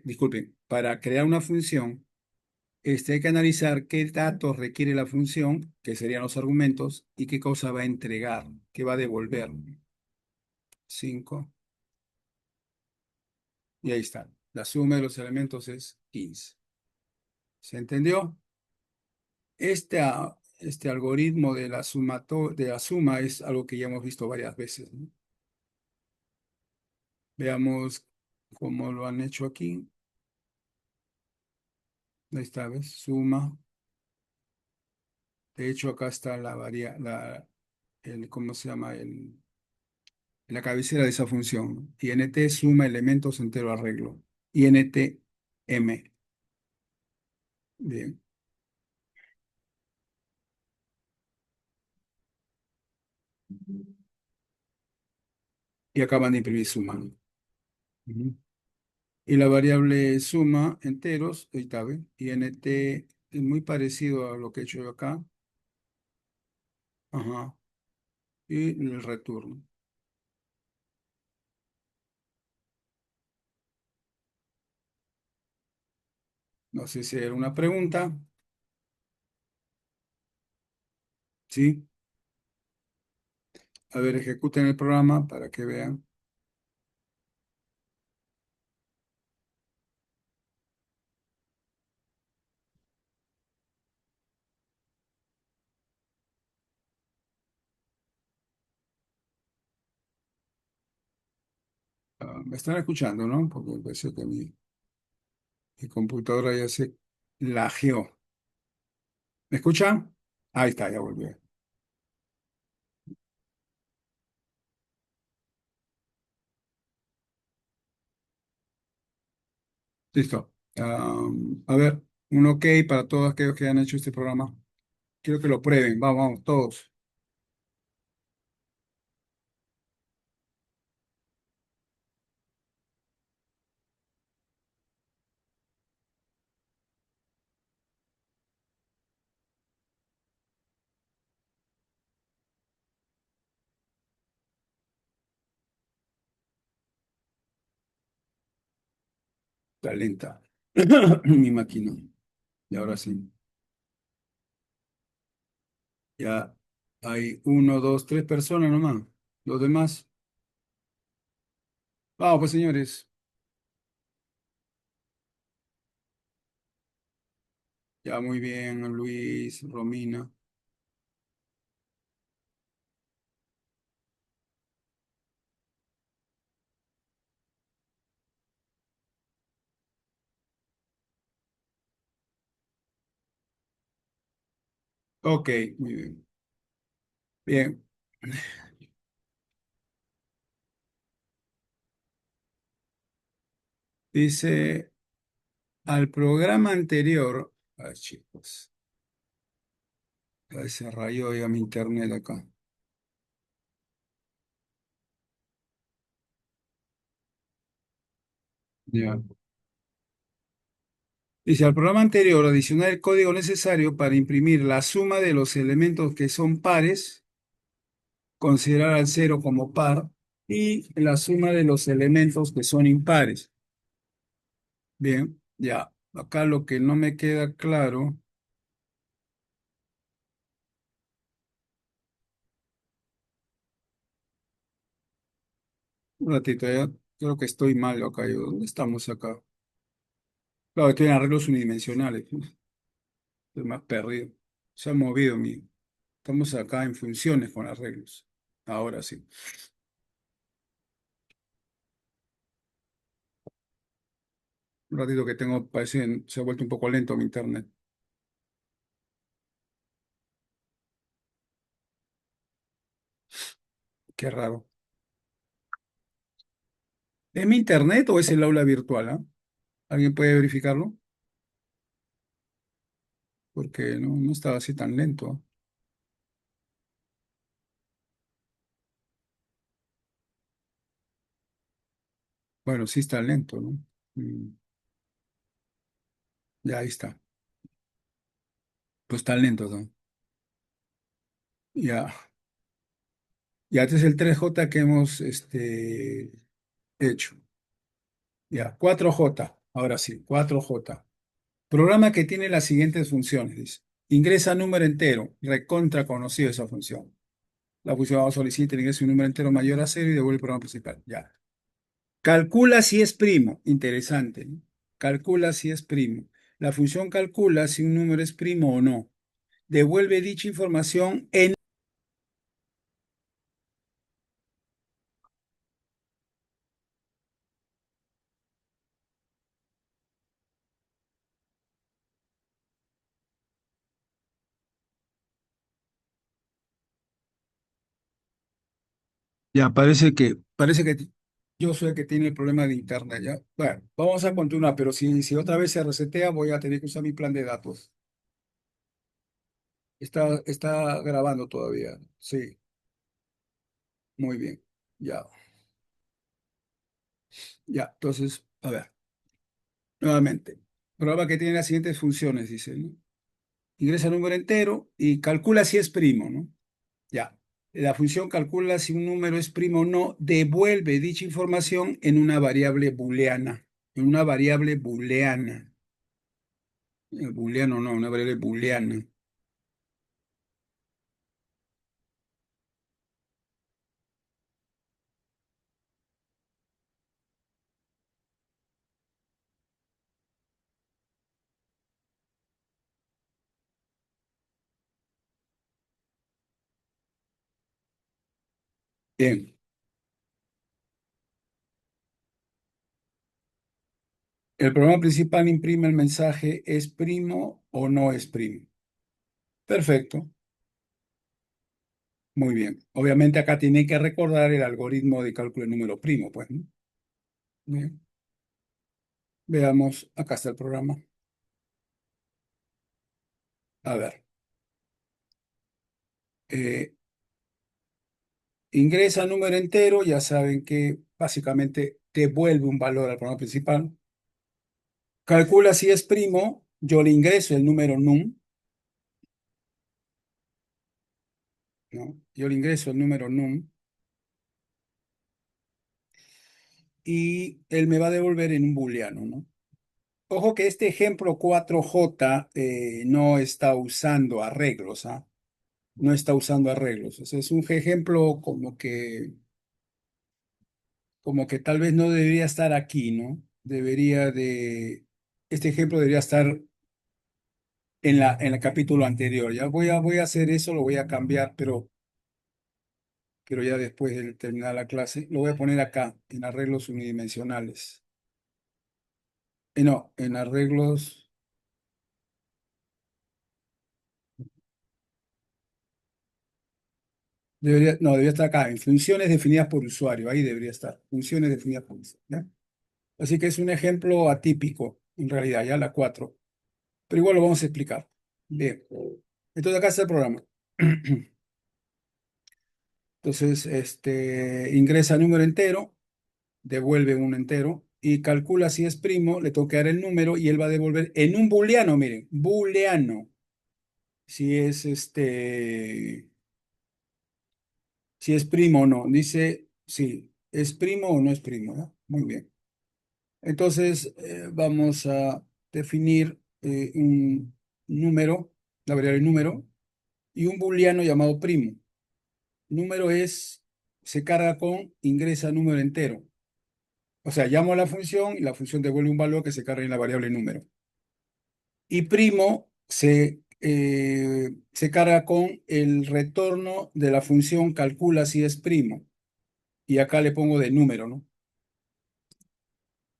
disculpen, para crear una función, hay que analizar qué datos requiere la función, que serían los argumentos, y qué cosa va a entregar, qué va a devolver. 5. Y ahí está. La suma de los elementos es 15. ¿Se entendió? Este algoritmo de de la suma es algo que ya hemos visto varias veces, ¿no? Veamos cómo lo han hecho aquí. Ahí está, ¿ves? Suma. De hecho, acá está ¿cómo se llama? La cabecera de esa función, ¿no? INT suma elementos entero arreglo. INT M. Bien. Y acaban de imprimir suma, ¿no? Ujú. Y la variable suma enteros, ahí está, ¿ves? INT es muy parecido a lo que he hecho yo acá. Ajá. Y el retorno. No sé si hay alguna pregunta. Sí. A ver, ejecuten el programa para que vean. Me están escuchando, ¿no? Porque parece que mi computadora ya se lajeó. ¿Me escuchan? Ahí está, ya volvió. Listo. A ver, un ok para todos aquellos que han hecho este programa. Quiero que lo prueben. Vamos, vamos, todos. Está lenta. Mi máquina. Y ahora sí. Ya hay uno, dos, tres personas nomás. Los demás. Vamos, pues, señores. Ya muy bien, Luis, Romina. Ok, muy bien. Bien, dice al programa anterior. Ay, chicos, ay, se rayó ya mi internet acá. Ya. Dice al programa anterior adicionar el código necesario para imprimir la suma de los elementos que son pares, considerar al cero como par, y la suma de los elementos que son impares. Bien, ya. Acá lo que no me queda claro, un ratito, ya creo que estoy mal acá. ¿Dónde estamos acá? Claro, estoy en arreglos unidimensionales. Estoy más perdido. Se ha movido mi. Estamos acá en funciones con arreglos. Ahora sí. Un ratito que tengo, parece, se ha vuelto un poco lento mi internet. Qué raro. ¿Es mi internet o es el aula virtual, ah? ¿Alguien puede verificarlo? Porque no estaba así tan lento, ¿ah? Bueno, sí está lento, ¿no? Mm, ya ahí está. Pues está lento, ¿no? Ya. Ya, este es el 3J que hemos hecho. Ya, 4J. Ahora sí, 4J. Programa que tiene las siguientes funciones, dice. Ingresa número entero. Recontra conocido esa función. La función solicita el ingreso de un número entero mayor a cero y devuelve el programa principal. Ya. Calcula si es primo. Interesante, ¿no? Calcula si es primo. La función calcula si un número es primo o no. Devuelve dicha información en. Ya, parece que yo soy el que tiene el problema de internet, ¿ya? Bueno, vamos a continuar, pero si otra vez se resetea, voy a tener que usar mi plan de datos. Está grabando todavía. Sí, muy bien. Ya, ya. Entonces, a ver, nuevamente. Prueba que tiene las siguientes funciones, dice, ¿no? Ingresa el número entero y calcula si es primo, ¿no? Ya. La función calcula si un número es primo o no, devuelve dicha información en una variable booleana. En una variable booleana. Booleano no, una variable booleana. Bien. El programa principal imprime el mensaje ¿es primo o no es primo? Perfecto. Muy bien. Obviamente acá tiene que recordar el algoritmo de cálculo de número primo, pues, ¿no? Bien. Veamos, acá está el programa. A ver. eh, Ingresa número entero, ya saben que básicamente devuelve un valor al programa principal. Calcula si es primo, yo le ingreso el número num, ¿no? Yo le ingreso el número num y él me va a devolver en un booleano, ¿no? Ojo que este ejemplo 4J no está usando arreglos, ¿ah? No está usando arreglos. O sea, es un ejemplo como que tal vez no debería estar aquí, ¿no? Este ejemplo debería estar en el capítulo anterior. Ya voy a hacer eso, lo voy a cambiar, pero ya después de terminar la clase, lo voy a poner acá, en arreglos unidimensionales. No, en arreglos. No, debería estar acá, en funciones definidas por usuario, ahí debería estar, funciones definidas por usuario, ¿ya? Así que es un ejemplo atípico, en realidad, ya la 4, pero igual lo vamos a explicar. Bien, entonces acá está el programa. Entonces, ingresa número entero, devuelve un entero y calcula si es primo, le tengo que dar el número y él va a devolver en un booleano, miren, booleano. Si es si es primo o no. Dice, sí, es primo o no es primo, ¿no? Muy bien. Entonces, vamos a definir un número, la variable número, y un booleano llamado primo. Número se carga con ingresa número entero. O sea, llamo a la función y la función devuelve un valor que se carga en la variable número. Y primo se carga con el retorno de la función calcula si es primo. Y acá le pongo de número, ¿no?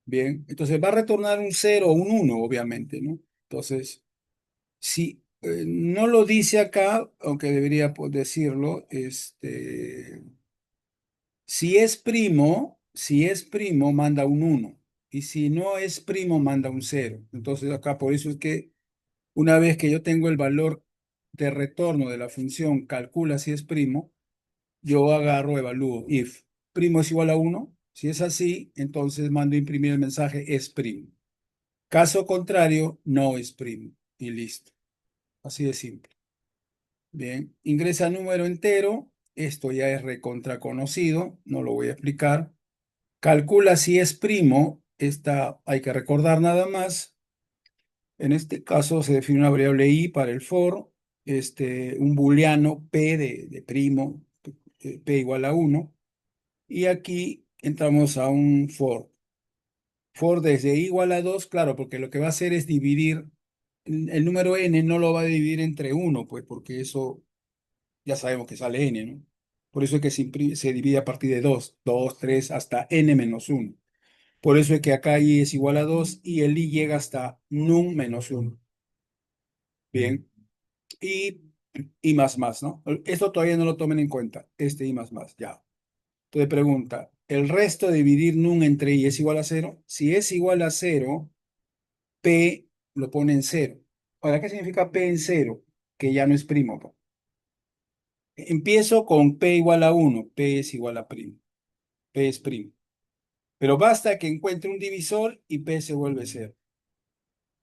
Bien, entonces va a retornar un cero o un uno, obviamente, ¿no? Entonces, si no lo dice acá, aunque debería decirlo, si es primo, manda un uno. Y si no es primo, manda un cero. Entonces, acá por eso es que una vez que yo tengo el valor de retorno de la función calcula si es primo, yo agarro, evalúo if primo es igual a uno. Si es así, entonces mando a imprimir el mensaje es primo. Caso contrario, no es primo. Y listo. Así de simple. Bien, ingresa número entero. Esto ya es recontra conocido, no lo voy a explicar. Calcula si es primo. Esta hay que recordar nada más. En este caso se define una variable i para el for, un booleano p de primo, p igual a uno. Y aquí entramos a un for. For desde i igual a 2, claro, porque lo que va a hacer es dividir, el número n no lo va a dividir entre uno, pues porque eso ya sabemos que sale n, ¿no? Por eso es que se divide a partir de 2, 2, 3, hasta n menos uno. Por eso es que acá i es igual a 2 y el i llega hasta num menos uno. Bien, y, y más, ¿no? Esto todavía no lo tomen en cuenta, este y más, ya. Entonces pregunta, ¿el resto de dividir num entre i es igual a cero? Si es igual a cero, P lo pone en cero. Ahora, ¿qué significa P en cero? Que ya no es primo, po. Empiezo con P igual a uno. P es igual a primo, P es primo. Pero basta que encuentre un divisor y P se vuelve cero,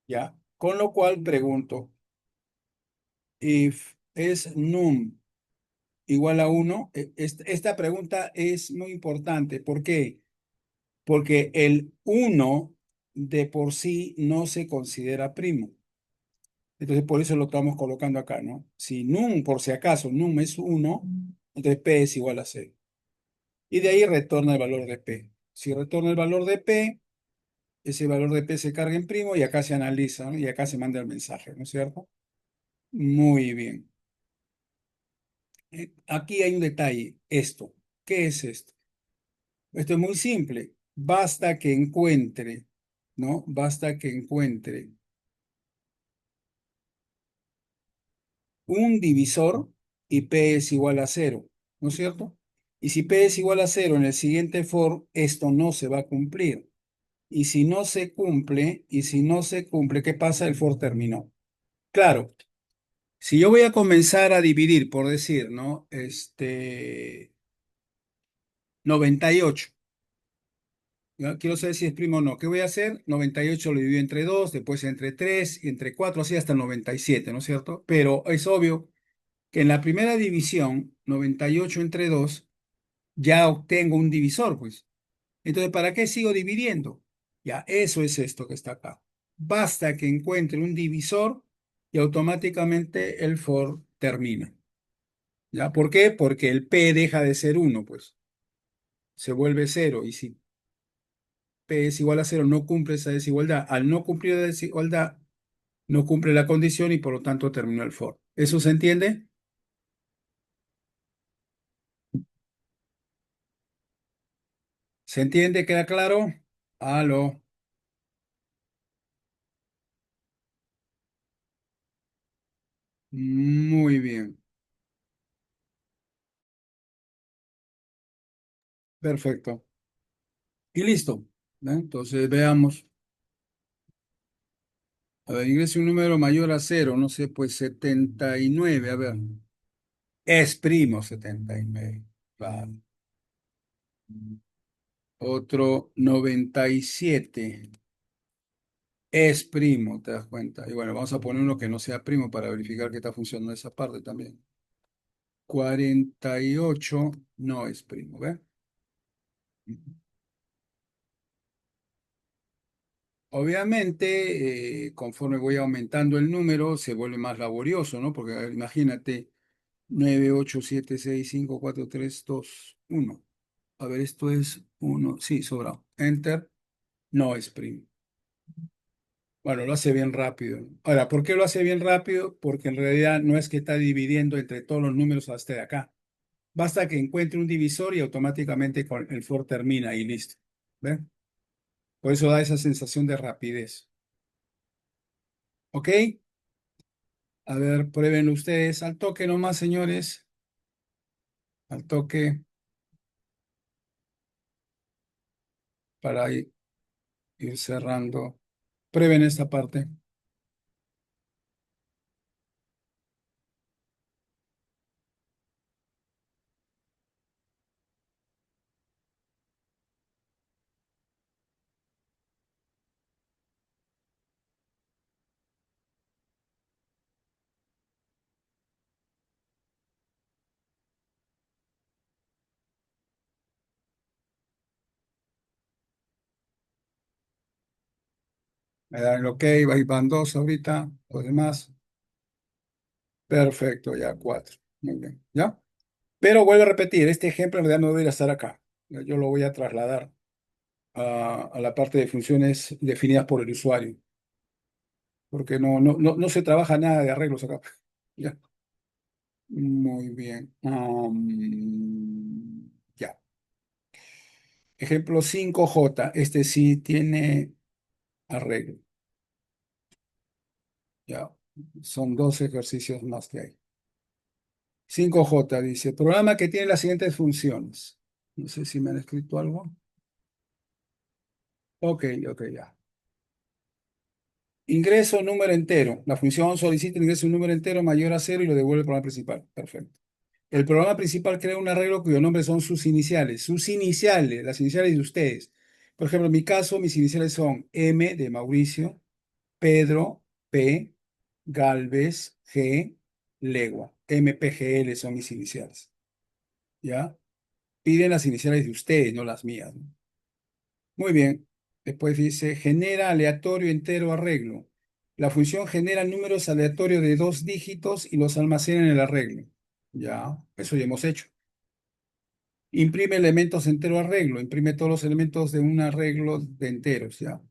¿ya? Con lo cual pregunto, if es num igual a uno, esta pregunta es muy importante. ¿Por qué? Porque el uno de por sí no se considera primo. Entonces, por eso lo estamos colocando acá, ¿no? Si num, por si acaso, num es uno, entonces P es igual a cero. Y de ahí retorna el valor de P. Si retorna el valor de P, ese valor de P se carga en primo y acá se analiza, ¿no? Y acá se manda el mensaje, ¿no es cierto? Muy bien. Aquí hay un detalle, esto. ¿Qué es esto? Esto es muy simple. Basta que encuentre, ¿no? Basta que encuentre un divisor y P es igual a cero, ¿no es cierto? Y si P es igual a cero en el siguiente for, esto no se va a cumplir. Y si no se cumple, ¿qué pasa? El for terminó. Claro, si yo voy a comenzar a dividir, por decir, ¿no? 98. ¿Ya? Quiero saber si es primo o no. ¿Qué voy a hacer? 98 lo divido entre 2, después entre 3 y entre 4, así hasta 97, ¿no es cierto? Pero es obvio que en la primera división, 98 entre 2, ya obtengo un divisor, pues. Entonces, ¿para qué sigo dividiendo? Ya, eso es esto que está acá. Basta que encuentre un divisor y automáticamente el for termina. ¿Ya? ¿Por qué? Porque el P deja de ser uno, pues. Se vuelve cero. Y si P es igual a cero, no cumple esa desigualdad. Al no cumplir la desigualdad, no cumple la condición y por lo tanto terminó el for. ¿Eso se entiende? ¿Se entiende? ¿Queda claro? Aló. Muy bien. Perfecto. Y listo. ¿Ve? Entonces veamos. A ver, ingrese un número mayor a cero, no sé, pues 79. A ver. Es primo 79. Claro. Otro 97. Es primo, ¿te das cuenta? Y bueno, vamos a poner uno que no sea primo para verificar que está funcionando esa parte también. 48 no es primo, ¿ves? Obviamente, conforme voy aumentando el número, se vuelve más laborioso, ¿no? Porque a ver, imagínate, 9 8 7 6 5 4 3 2 1. A ver, esto es uno. Sí, sobrado. Enter, no es primo. Bueno, lo hace bien rápido. Ahora, ¿por qué lo hace bien rápido? Porque en realidad no es que está dividiendo entre todos los números hasta de acá. Basta que encuentre un divisor y automáticamente el for termina y listo. ¿Ven? Por eso da esa sensación de rapidez. ¿Ok? A ver, prueben ustedes al toque nomás, señores. Al toque para ir cerrando. Prueben esta parte. Me dan el ok, ahí van dos ahorita, los demás. Perfecto, ya cuatro. Muy bien, ¿ya? Pero vuelvo a repetir, este ejemplo en realidad no debería estar acá. Yo lo voy a trasladar a la parte de funciones definidas por el usuario, porque no se trabaja nada de arreglos acá. Ya, muy bien. Ya. Ejemplo 5J. Este sí tiene arreglo. Ya. Son dos ejercicios más que hay. 5J dice, programa que tiene las siguientes funciones. No sé si me han escrito algo. Ok, ok, ya. Ingreso número entero. La función solicita ingreso un número entero mayor a cero y lo devuelve al programa principal. Perfecto. El programa principal crea un arreglo cuyo nombre son sus iniciales. Sus iniciales, las iniciales de ustedes. Por ejemplo, en mi caso, mis iniciales son M de Mauricio, Pedro, P, Galvez, G, Legua. MPGL son mis iniciales. ¿Ya? Piden las iniciales de ustedes, no las mías, ¿no? Muy bien. Después dice, genera aleatorio entero arreglo. La función genera números aleatorios de dos dígitos y los almacena en el arreglo. Ya, eso ya hemos hecho. Imprime elementos entero arreglo. Imprime todos los elementos de un arreglo de enteros, ya.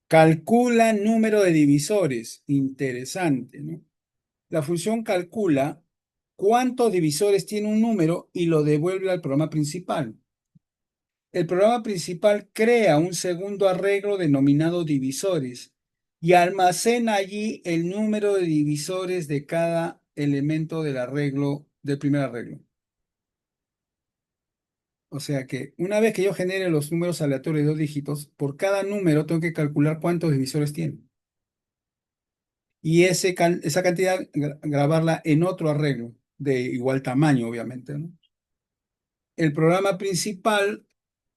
Calcula número de divisores. Interesante, ¿no? La función calcula cuántos divisores tiene un número y lo devuelve al programa principal. El programa principal crea un segundo arreglo denominado divisores y almacena allí el número de divisores de cada elemento del arreglo, del primer arreglo. O sea que una vez que yo genere los números aleatorios de dos dígitos, por cada número tengo que calcular cuántos divisores tiene. Y esa cantidad grabarla en otro arreglo de igual tamaño, obviamente, ¿no? El programa principal,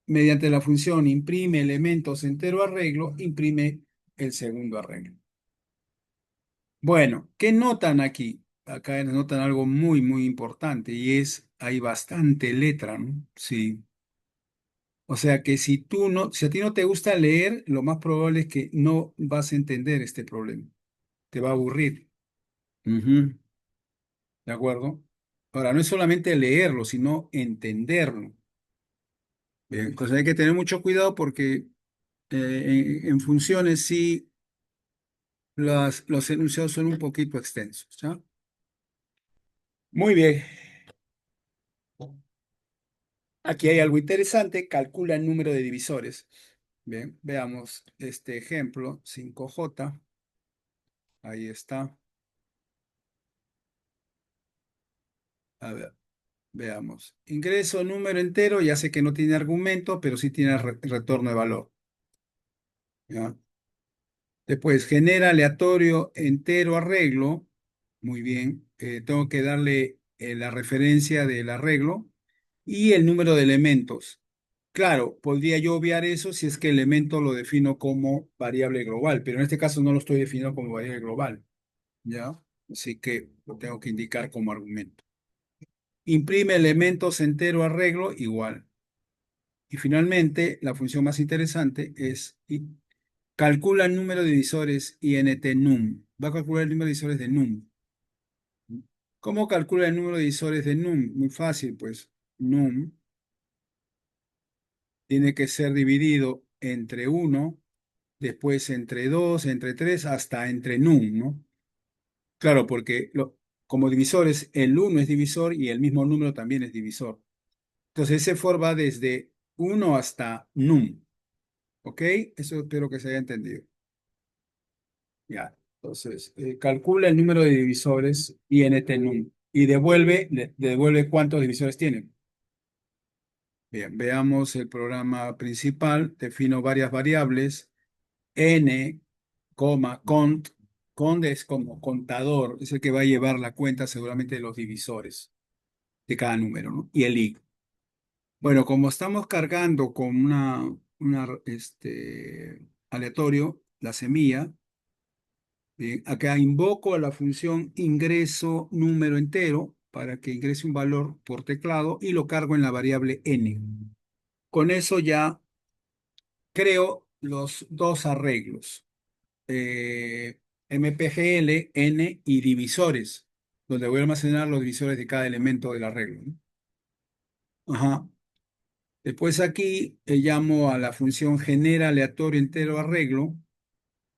mediante la función imprime elementos entero arreglo, imprime el segundo arreglo. Bueno, ¿qué notan aquí? Acá notan algo muy, muy importante y es, hay bastante letra, ¿no? Sí. O sea que si a ti no te gusta leer, lo más probable es que no vas a entender este problema. Te va a aburrir. Ujú. ¿De acuerdo? Ahora, no es solamente leerlo, sino entenderlo. Bien, entonces hay que tener mucho cuidado porque en funciones sí los enunciados son un poquito extensos, ¿ya? Muy bien. Aquí hay algo interesante. Calcula el número de divisores. Bien, veamos este ejemplo. 5J. Ahí está. A ver. Veamos. Ingreso número entero, ya sé que no tiene argumento, pero sí tiene retorno de valor. ¿Ya? Después, genera aleatorio entero arreglo. Muy bien. Tengo que darle la referencia del arreglo y el número de elementos. Claro, podría yo obviar eso si es que el elemento lo defino como variable global, pero en este caso no lo estoy definiendo como variable global. ¿Ya? Así que lo tengo que indicar como argumento. Imprime elementos entero arreglo igual. Y finalmente, la función más interesante es calcula el número de divisores int num. Va a calcular el número de divisores de num. ¿Cómo calcula el número de divisores de num? Muy fácil, pues. Num tiene que ser dividido entre uno, después entre 2, entre 3, hasta entre num, ¿no? Claro, porque como divisores, el uno es divisor y el mismo número también es divisor. Entonces, ese for va desde uno hasta num. ¿Ok? Eso espero que se haya entendido. Ya. Entonces, calcula el número de divisores int num y devuelve cuántos divisores tiene. Bien, veamos el programa principal. Defino varias variables. N, cont. Cont es como contador, es el que va a llevar la cuenta seguramente de los divisores de cada número, ¿no? Y el I. Bueno, como estamos cargando con aleatorio, la semilla. Bien, acá invoco a la función ingreso número entero para que ingrese un valor por teclado y lo cargo en la variable n. Con eso ya creo los dos arreglos, mpgl, n y divisores, donde voy a almacenar los divisores de cada elemento del arreglo, ¿no? Ajá. Después aquí llamo a la función genera aleatorio entero arreglo,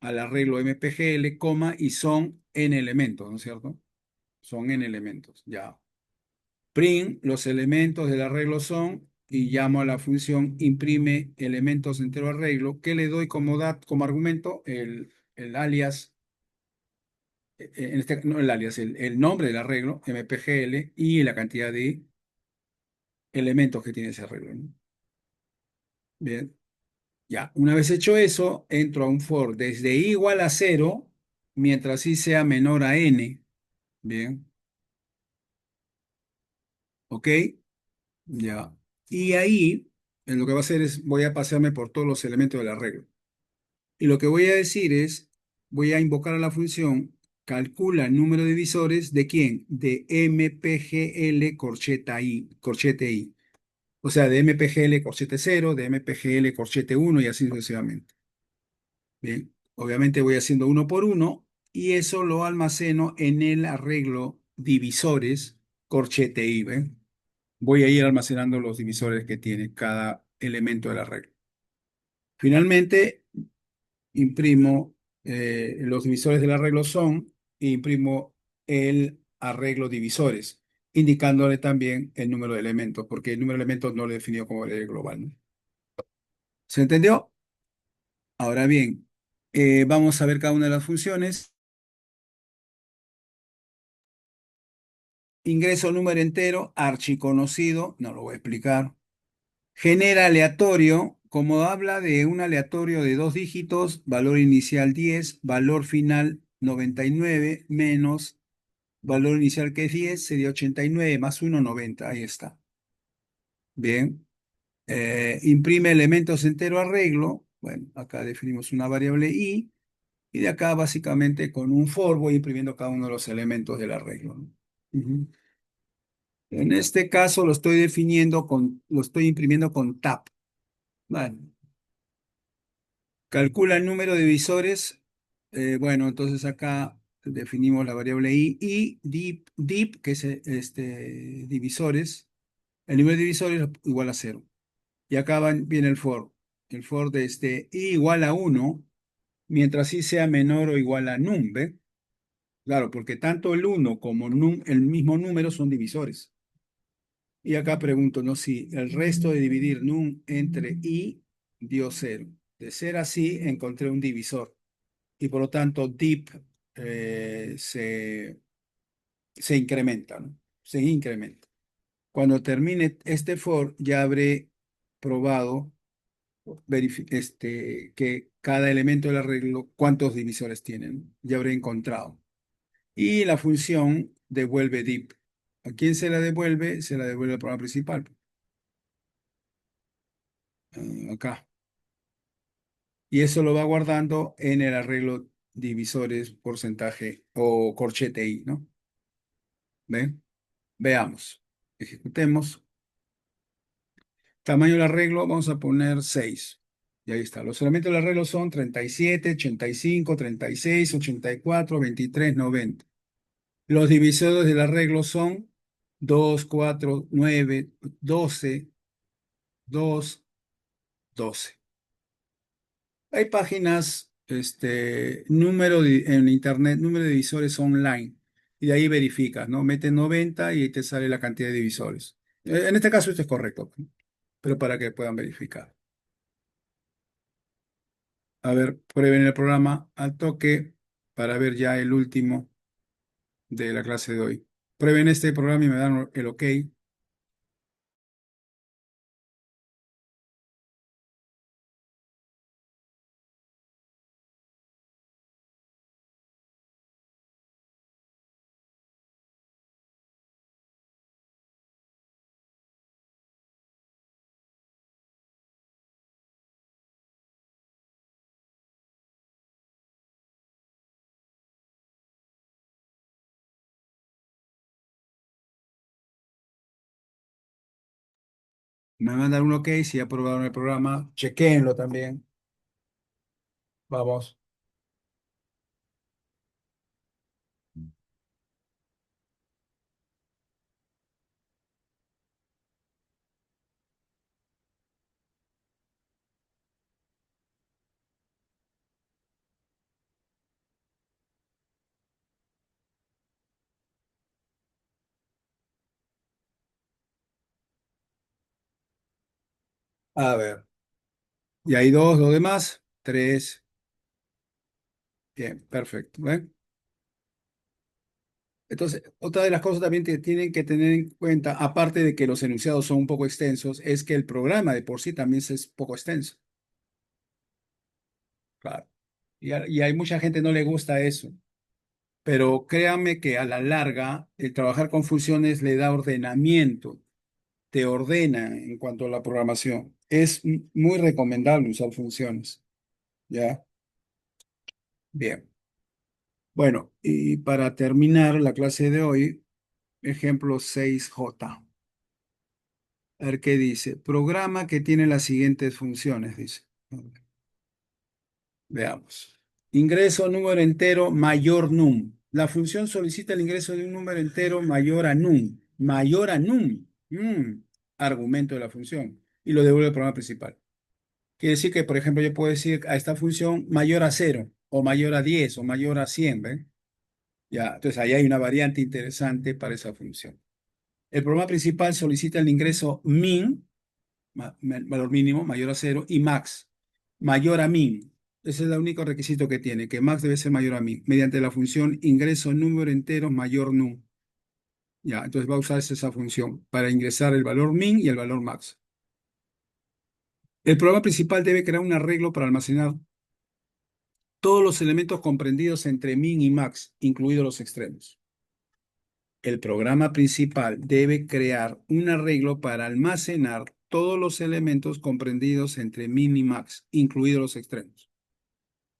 al arreglo mpgl, coma, y son n elementos, ¿no es cierto? Son n elementos, ya. Print, los elementos del arreglo son, y llamo a la función imprime elementos entero arreglo, que le doy como argumento el alias, no el alias, el nombre del arreglo, mpgl, y la cantidad de elementos que tiene ese arreglo, ¿no? Bien, ya. Una vez hecho eso, entro a un for desde i igual a cero, mientras i sea menor a n. Bien, ¿ok? Ya. Y ahí, lo que va a hacer es, voy a pasarme por todos los elementos del arreglo. Y lo que voy a decir es, voy a invocar a la función, calcula el número de divisores de quién? De mpgl corchete i. O sea, de mpgl corchete cero, de mpgl corchete uno y así sucesivamente. Bien, obviamente voy haciendo uno por uno y eso lo almaceno en el arreglo divisores corchete i. ¿Ven? Voy a ir almacenando los divisores que tiene cada elemento de la regla. Finalmente, imprimo los divisores del arreglo son e imprimo el arreglo divisores, indicándole también el número de elementos, porque el número de elementos no lo he definido como variable global, ¿no? ¿Se entendió? Ahora bien, vamos a ver cada una de las funciones. Ingreso número entero, archiconocido, no lo voy a explicar. Genera aleatorio, como habla de un aleatorio de dos dígitos, valor inicial 10, valor final 99, menos valor inicial que es 10, sería 89, más 1, 90. Ahí está. Bien. Imprime elementos entero arreglo. Bueno, acá definimos una variable i, y de acá básicamente con un for voy imprimiendo cada uno de los elementos del arreglo, ¿no? Ujú. En este caso lo estoy imprimiendo con tab. Vale. Calcula el número de divisores. Bueno, entonces acá definimos la variable i y dip, que es divisores. El número de divisores es igual a cero. Y acá viene el for. El for de i igual a uno, mientras i sea menor o igual a num, ¿ve? Claro, porque tanto el uno como num, el mismo número son divisores. Y acá pregunto, ¿no? Si el resto de dividir num entre i dio cero. De ser así, encontré un divisor. Y por lo tanto dip se incrementa, ¿no? Se incrementa. Cuando termine este for, ya habré probado que cada elemento del arreglo, cuántos divisores tienen. Ya habré encontrado. Y la función devuelve div. ¿A quién se la devuelve? Se la devuelve al programa principal. Acá. Y eso lo va guardando en el arreglo divisores, porcentaje o corchete I, ¿no? ¿Ven? Veamos. Ejecutemos. Tamaño del arreglo, vamos a poner 6. Y ahí está. Los elementos del arreglo son 37, 85, 36, 84, 23, 90. Los divisores del arreglo son 2, 4, 9, 12, 2, 12. Hay páginas, en internet, número de divisores online. Y de ahí verificas, ¿no? Mete 90 y ahí te sale la cantidad de divisores. En este caso esto es correcto, pero para que puedan verificar. A ver, prueben el programa al toque para ver ya el último de la clase de hoy. Prueben este programa y me dan el OK. Me mandan un OK si ya aprobaron el programa. Chequéenlo también. Vamos. A ver. Y hay dos, los demás. Tres. Bien, perfecto. ¿Ven? Entonces, otra de las cosas también que tienen que tener en cuenta, aparte de que los enunciados son un poco extensos, es que el programa de por sí también es poco extenso. Claro. Y hay mucha gente no le gusta eso. Pero créanme que a la larga, el trabajar con funciones le da ordenamiento, te ordena en cuanto a la programación. Es muy recomendable usar funciones. ¿Ya? Bien. Bueno, y para terminar la clase de hoy, ejemplo 6J. A ver qué dice. Programa que tiene las siguientes funciones, dice. Veamos. Ingreso número entero mayor num. La función solicita el ingreso de un número entero mayor a num. Mayor a num. Argumento de la función. Y lo devuelve al programa principal. Quiere decir que, por ejemplo, yo puedo decir a esta función mayor a 0, o mayor a 10, o mayor a 100, ¿ven? Ya, entonces ahí hay una variante interesante para esa función. El programa principal solicita el ingreso min, valor mínimo, mayor a 0, y max, mayor a min. Ese es el único requisito que tiene, que max debe ser mayor a min, mediante la función ingreso número entero mayor num. Ya, entonces va a usarse esa función para ingresar el valor min y el valor max. El programa principal debe crear un arreglo para almacenar todos los elementos comprendidos entre min y max, incluidos los extremos. El programa principal debe crear un arreglo para almacenar todos los elementos comprendidos entre min y max, incluidos los extremos.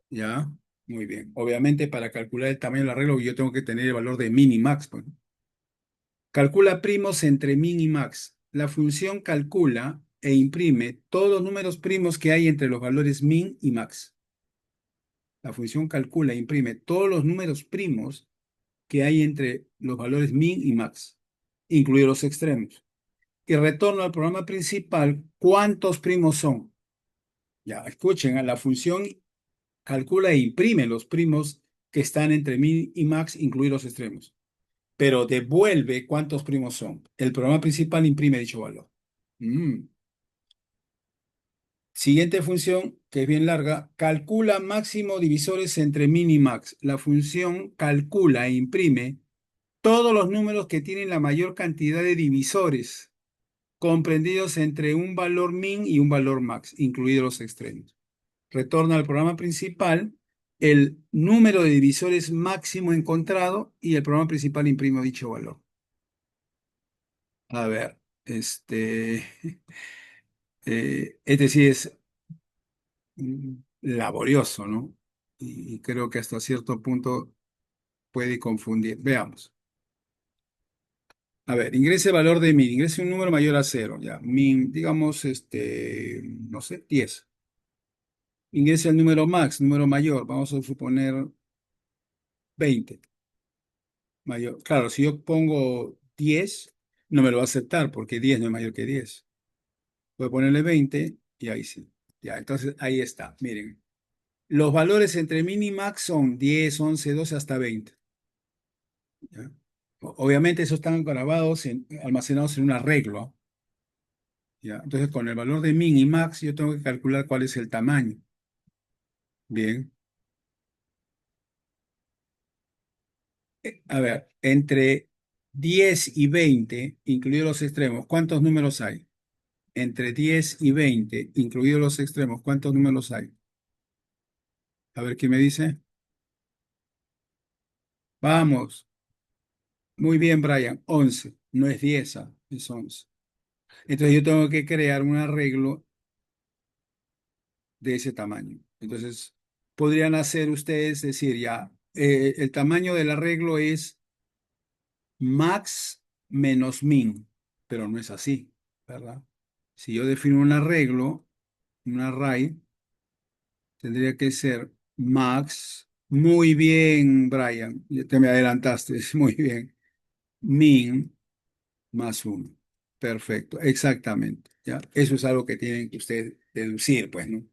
¿Ya? Muy bien. Obviamente, para calcular el tamaño del arreglo, yo tengo que tener el valor de min y max, pues. Calcula primos entre min y max. La función calcula e imprime todos los números primos que hay entre los valores min y max. La función calcula e imprime todos los números primos que hay entre los valores min y max, incluidos los extremos. Y retorno al programa principal cuántos primos son. Ya, escuchen, la función calcula e imprime los primos que están entre min y max, incluidos los extremos. Pero devuelve cuántos primos son. El programa principal imprime dicho valor. Mm. Siguiente función, que es bien larga, calcula máximo divisores entre min y max. La función calcula e imprime todos los números que tienen la mayor cantidad de divisores, comprendidos entre un valor min y un valor max, incluidos los extremos. Retorna al programa principal el número de divisores máximo encontrado y el programa principal imprime dicho valor. A ver, este sí es laborioso, ¿no? Y creo que hasta cierto punto puede confundir. Veamos. A ver, ingrese el valor de min, ingrese un número mayor a cero, ya. Min, digamos, no sé, 10. Ingrese el número max, número mayor, vamos a suponer 20. Mayor. Claro, si yo pongo 10, no me lo va a aceptar porque 10 no es mayor que 10. Voy a ponerle 20 y ahí sí. Ya, entonces ahí está. Miren, los valores entre min y max son 10, 11, 12 hasta 20. ¿Ya? Obviamente esos están grabados, almacenados en un arreglo. ¿Ya? Entonces con el valor de min y max yo tengo que calcular cuál es el tamaño. Bien. A ver, entre 10 y 20, incluidos los extremos, ¿cuántos números hay? Entre 10 y 20, incluidos los extremos, ¿cuántos números hay? A ver qué me dice. Vamos. Muy bien, Brian. 11. No es 10, es 11. Entonces yo tengo que crear un arreglo de ese tamaño. Entonces, podrían hacer ustedes decir ya, el tamaño del arreglo es max menos min, pero no es así, ¿verdad? Si yo defino un arreglo, un array, tendría que ser max. Muy bien, Brian. Ya te me adelantaste. Muy bien. Min más uno. Perfecto. Exactamente. ¿Ya? Eso es algo que tienen que ustedes deducir, pues, ¿no?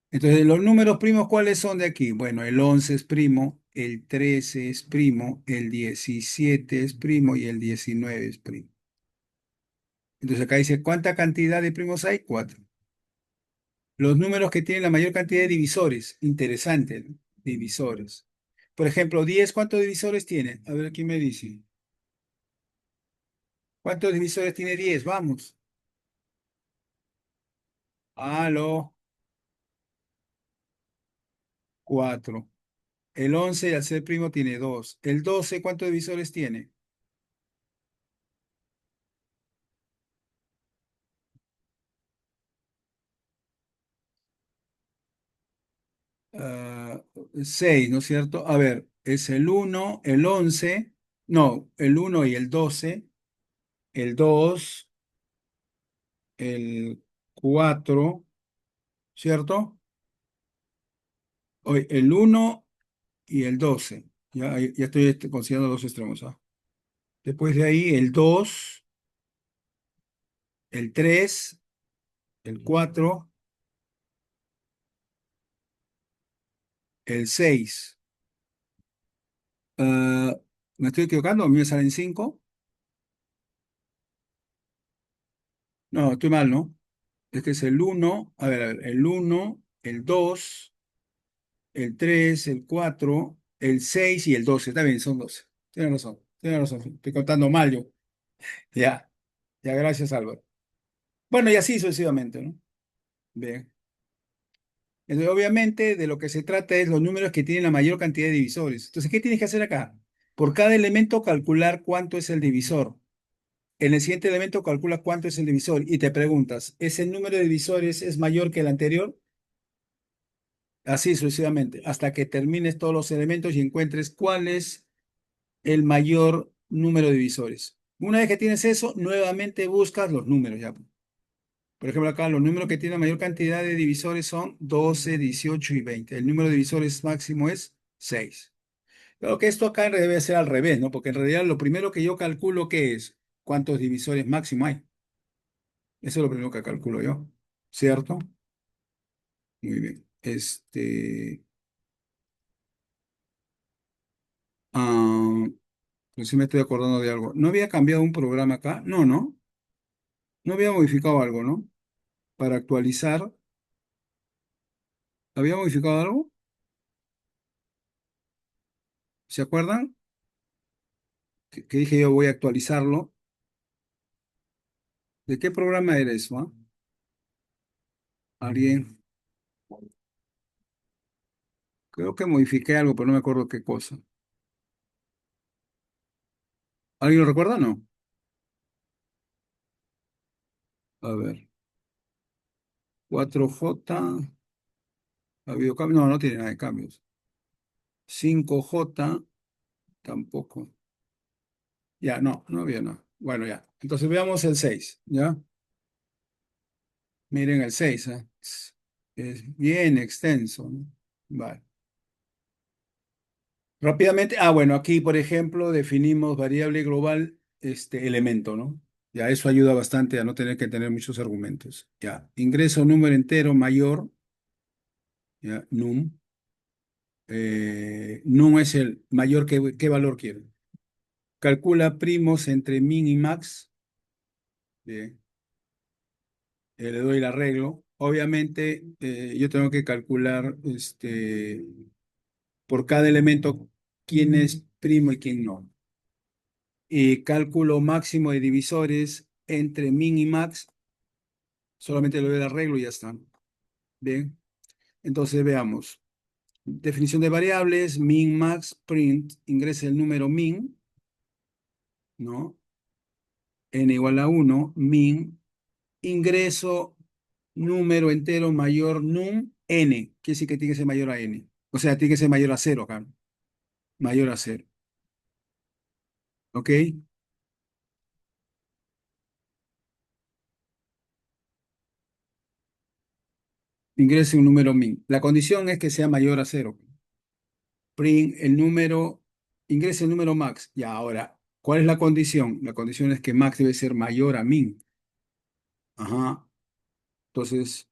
Entonces, los números primos, ¿cuáles son de aquí? Bueno, el 11 es primo, el 13 es primo, el 17 es primo y el 19 es primo. Entonces, acá dice, ¿cuánta cantidad de primos hay? Cuatro. Los números que tienen la mayor cantidad de divisores. Interesante, ¿no? Divisores. Por ejemplo, 10, ¿cuántos divisores tiene? A ver, ¿quién me dice? ¿Cuántos divisores tiene 10? Vamos. Aló, 4. El 11, al ser primo, tiene 2. El 12, ¿cuántos divisores tiene? Ah, 6, ¿no es cierto? A ver, es el 1, el 11, no, el 1 y el 12, el 2, el 4, ¿cierto? Oye, el 1 y el 12. Ya, ya estoy considerando los extremos. ¿Ah? Después de ahí el 2, el 3, el 4, el 6. Ah, ¿me estoy equivocando? ¿A mí me salen 5? No, estoy mal, ¿no? Es que es el 1, a ver, el 1, el 2, el 3, el 4, el 6 y el 12. Está bien, son 12. Tienes razón, tienes razón. Estoy contando mal yo. Ya, ya, gracias, Álvaro. Bueno, y así sucesivamente, ¿no? Bien. Entonces, obviamente, de lo que se trata es los números que tienen la mayor cantidad de divisores. Entonces, ¿qué tienes que hacer acá? Por cada elemento, calcular cuánto es el divisor. En el siguiente elemento, calcula cuánto es el divisor y te preguntas, ¿ese número de divisores es mayor que el anterior? Así sucesivamente, hasta que termines todos los elementos y encuentres cuál es el mayor número de divisores. Una vez que tienes eso, nuevamente buscas los números ya. Por ejemplo, acá los números que tienen mayor cantidad de divisores son 12, 18 y 20. El número de divisores máximo es 6. Pero que esto acá debe ser al revés, ¿no? Porque en realidad lo primero que yo calculo que es cuántos divisores máximo hay. Eso es lo primero que calculo yo. ¿Cierto? Muy bien. Ah, pues sí me estoy acordando de algo. ¿No había cambiado un programa acá? No, no. No había modificado algo, ¿no? Para actualizar. ¿Había modificado algo? ¿Se acuerdan? que dije yo voy a actualizarlo. ¿De qué programa era eso? ¿Ah? Alguien, creo que modifiqué algo, pero no me acuerdo qué cosa. ¿Alguien lo recuerda? No. A ver, 4J, ha habido cambios, no, no tiene nada de cambios. 5J, tampoco. Ya, no, no había nada. Bueno, ya. Entonces veamos el 6, ¿ya? Miren el 6, ¿eh? Es bien extenso, ¿no? Vale. Rápidamente, bueno, aquí, por ejemplo, definimos variable global, elemento, ¿no? Ya, eso ayuda bastante a no tener que tener muchos argumentos. Ya, ingreso número entero mayor, ya, num. Num es el mayor que, ¿qué valor quiero? Calcula primos entre min y max. Bien, le doy el arreglo. Obviamente, yo tengo que calcular, por cada elemento quién es primo y quién no. Y cálculo máximo de divisores entre min y max, solamente le doy el arreglo y ya está. Bien, entonces veamos. Definición de variables, min, max, print, ingresa el número min, ¿no? N igual a 1, min, ingreso número entero mayor num, n, quiere decir que tiene que ser mayor a n. O sea, tiene que ser mayor a cero acá, mayor a cero, ¿ok? Ingrese un número min. La condición es que sea mayor a cero. Print el número, ingrese el número max. Y ahora, ¿cuál es la condición? La condición es que max debe ser mayor a min. Ajá. Entonces,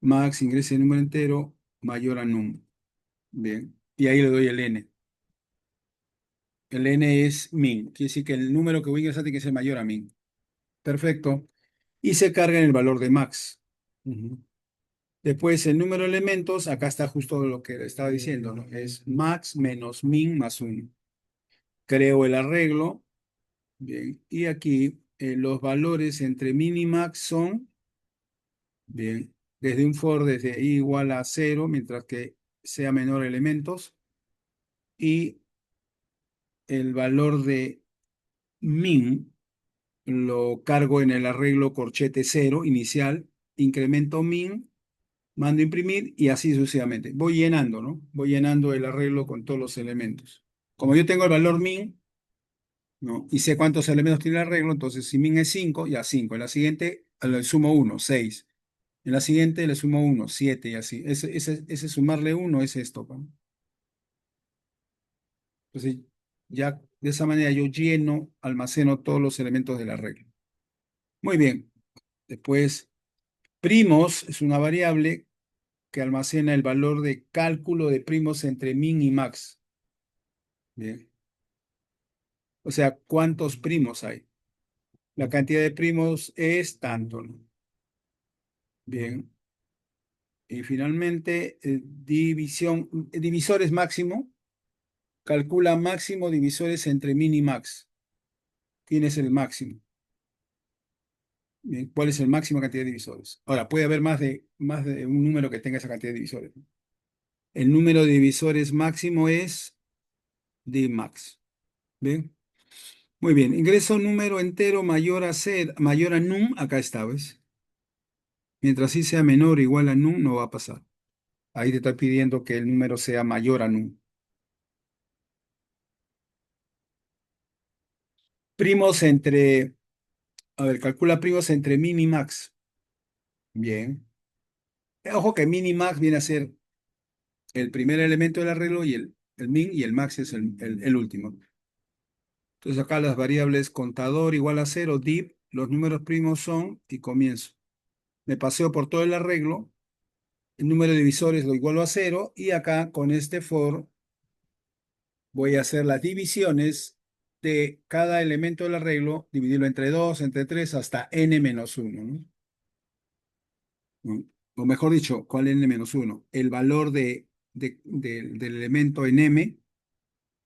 max ingrese el número entero mayor a num. Bien. Y ahí le doy el n. El n es min. Quiere decir que el número que voy a ingresar tiene que ser mayor a min. Perfecto. Y se carga en el valor de max. Ujú. Después, el número de elementos, acá está justo lo que estaba diciendo, ¿no? Es max menos min más 1. Creo el arreglo. Bien. Y aquí los valores entre min y max son, bien, desde un for desde i igual a cero, mientras que sea menor elementos. Y el valor de min lo cargo en el arreglo corchete cero inicial, incremento min, mando a imprimir y así sucesivamente. Voy llenando, ¿no? Voy llenando el arreglo con todos los elementos. Como yo tengo el valor min, ¿no? Y sé cuántos elementos tiene el arreglo, entonces si min es 5, ya 5. En la siguiente le sumo 1, 6. En la siguiente le sumo 1, 7 y así. Ese sumarle 1 es esto, ¿no? Entonces, ya de esa manera yo lleno, almaceno todos los elementos del arreglo. Muy bien. Después, primos es una variable que almacena el valor de cálculo de primos entre min y max. Bien. O sea, ¿cuántos primos hay? La cantidad de primos es tanto, ¿no? Bien. Y finalmente, divisores máximo. Calcula máximo divisores entre min y max. ¿Quién es el máximo? Bien, ¿cuál es el máximo cantidad de divisores? Ahora, puede haber más de un número que tenga esa cantidad de divisores. El número de divisores máximo es dmax. Bien. Muy bien. Ingreso número entero mayor a num. Acá está, ¿ves? Mientras sí sea menor o igual a num, no va a pasar. Ahí te está pidiendo que el número sea mayor a num. Primos entre, a ver, calcula primos entre min y max. Bien. Ojo que min y max viene a ser el primer elemento del arreglo y el min y el max es el último. Entonces acá las variables contador igual a cero, div, los números primos son y comienzo. Me paseo por todo el arreglo, el número de divisores lo igualo a cero y acá con este for voy a hacer las divisiones de cada elemento del arreglo, dividirlo entre 2 entre 3 hasta n menos 1, ¿no? O mejor dicho, ¿cuál n menos 1? El valor del elemento en m,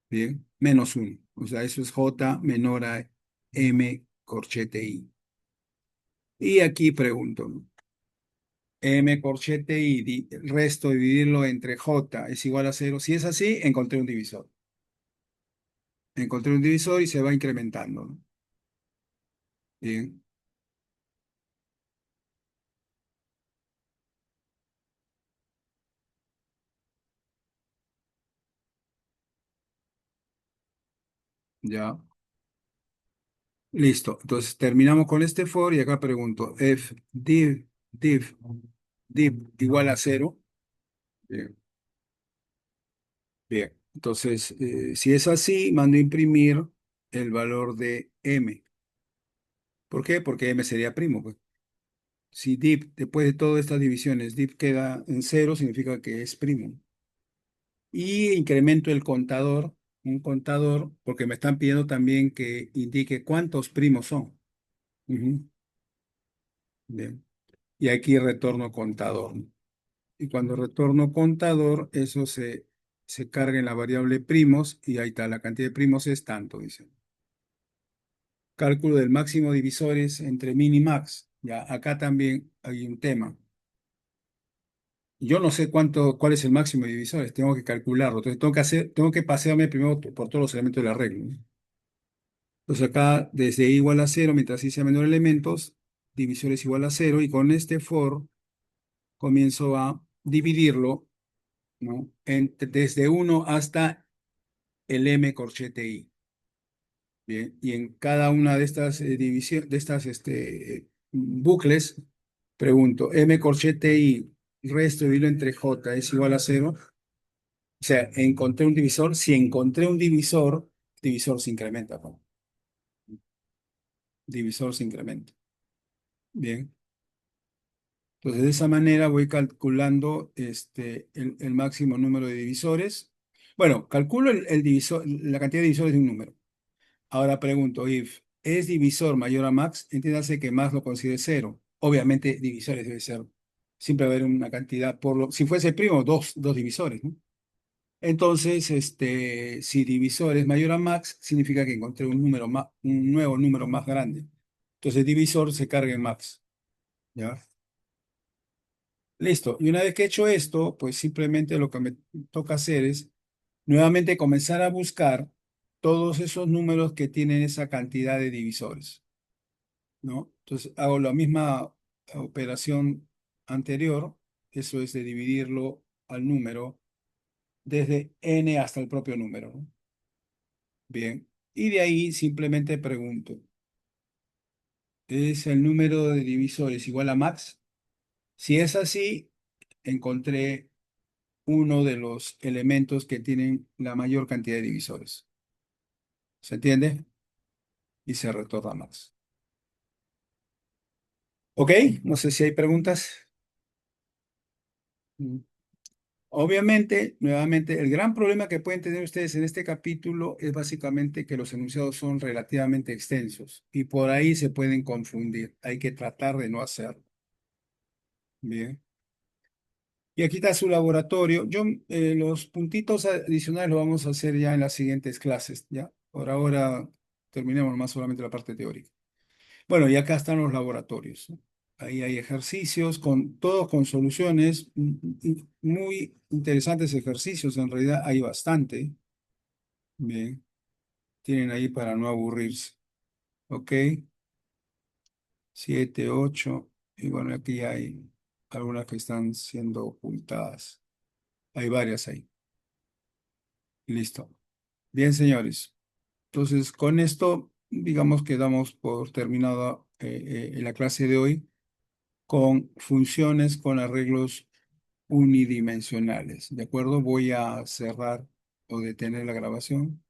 ¿bien? menos uno. O sea, eso es J menor a M corchete I. Y aquí pregunto, ¿no? M corchete I, el resto dividirlo entre J es igual a cero. Si es así, encontré un divisor. Encontré un divisor y se va incrementando, ¿no? Bien, ya. Listo. Entonces terminamos con este for y acá pregunto, if div igual a cero. Bien, bien. Entonces, si es así, mando a imprimir el valor de m. ¿Por qué? Porque m sería primo, pues. Si div, después de todas estas divisiones, div queda en cero, significa que es primo. Y incremento el contador, un contador, porque me están pidiendo también que indique cuántos primos son. Ujú. Bien. Y aquí retorno contador. Y cuando retorno contador, eso se carga en la variable primos y ahí está, la cantidad de primos es tanto, dice. Cálculo del máximo divisores entre min y max. Ya, acá también hay un tema. Yo no sé cuál es el máximo de divisores, tengo que calcularlo. Entonces tengo que pasearme primero por todos los elementos del arreglo, ¿no? Entonces acá, desde i igual a cero, mientras i sea menor elementos, divisor es igual a cero, y con este for comienzo a dividirlo, ¿no? Desde uno hasta el m corchete i. Bien, y en cada una de estas divisiones, de estas bucles, pregunto, m corchete i, resto dividido entre j es igual a cero. O sea, encontré un divisor. Si encontré un divisor, divisor se incrementa, ¿no? Divisor se incrementa. Bien. Entonces, de esa manera voy calculando el máximo número de divisores. Bueno, calculo el divisor, la cantidad de divisores de un número. Ahora pregunto, if es divisor mayor a max, entiéndase que max lo considere cero. Obviamente, divisores debe ser, siempre va a haber una cantidad, si fuese primo, dos divisores, ¿no? Entonces, si divisor es mayor a max, significa que encontré un nuevo número más grande. Entonces, divisor se carga en max. ¿Ya? Listo. Y una vez que he hecho esto, pues simplemente lo que me toca hacer es nuevamente comenzar a buscar todos esos números que tienen esa cantidad de divisores, ¿no? Entonces hago la misma operación anterior, eso es de dividirlo al número desde n hasta el propio número, ¿no? Bien. Y de ahí simplemente pregunto, ¿es el número de divisores igual a max? Si es así, encontré uno de los elementos que tienen la mayor cantidad de divisores. ¿Se entiende? Y se retorna más. ¿Ok? No sé si hay preguntas. Mm. Obviamente, nuevamente, el gran problema que pueden tener ustedes en este capítulo es básicamente que los enunciados son relativamente extensos y por ahí se pueden confundir. Hay que tratar de no hacerlo. Bien. Y aquí está su laboratorio. Los puntitos adicionales los vamos a hacer ya en las siguientes clases, ¿ya? Por ahora terminemos más solamente la parte teórica. Bueno, y acá están los laboratorios, ¿no? Ahí hay ejercicios, todos con soluciones, muy interesantes ejercicios, en realidad hay bastante. Bien, tienen ahí para no aburrirse. Ok, 7, 8, y bueno, aquí hay algunas que están siendo ocultadas. Hay varias ahí. Listo. Bien, señores. Entonces, con esto, digamos que damos por terminada la clase de hoy con funciones con arreglos unidimensionales. ¿De acuerdo? Voy a cerrar o detener la grabación.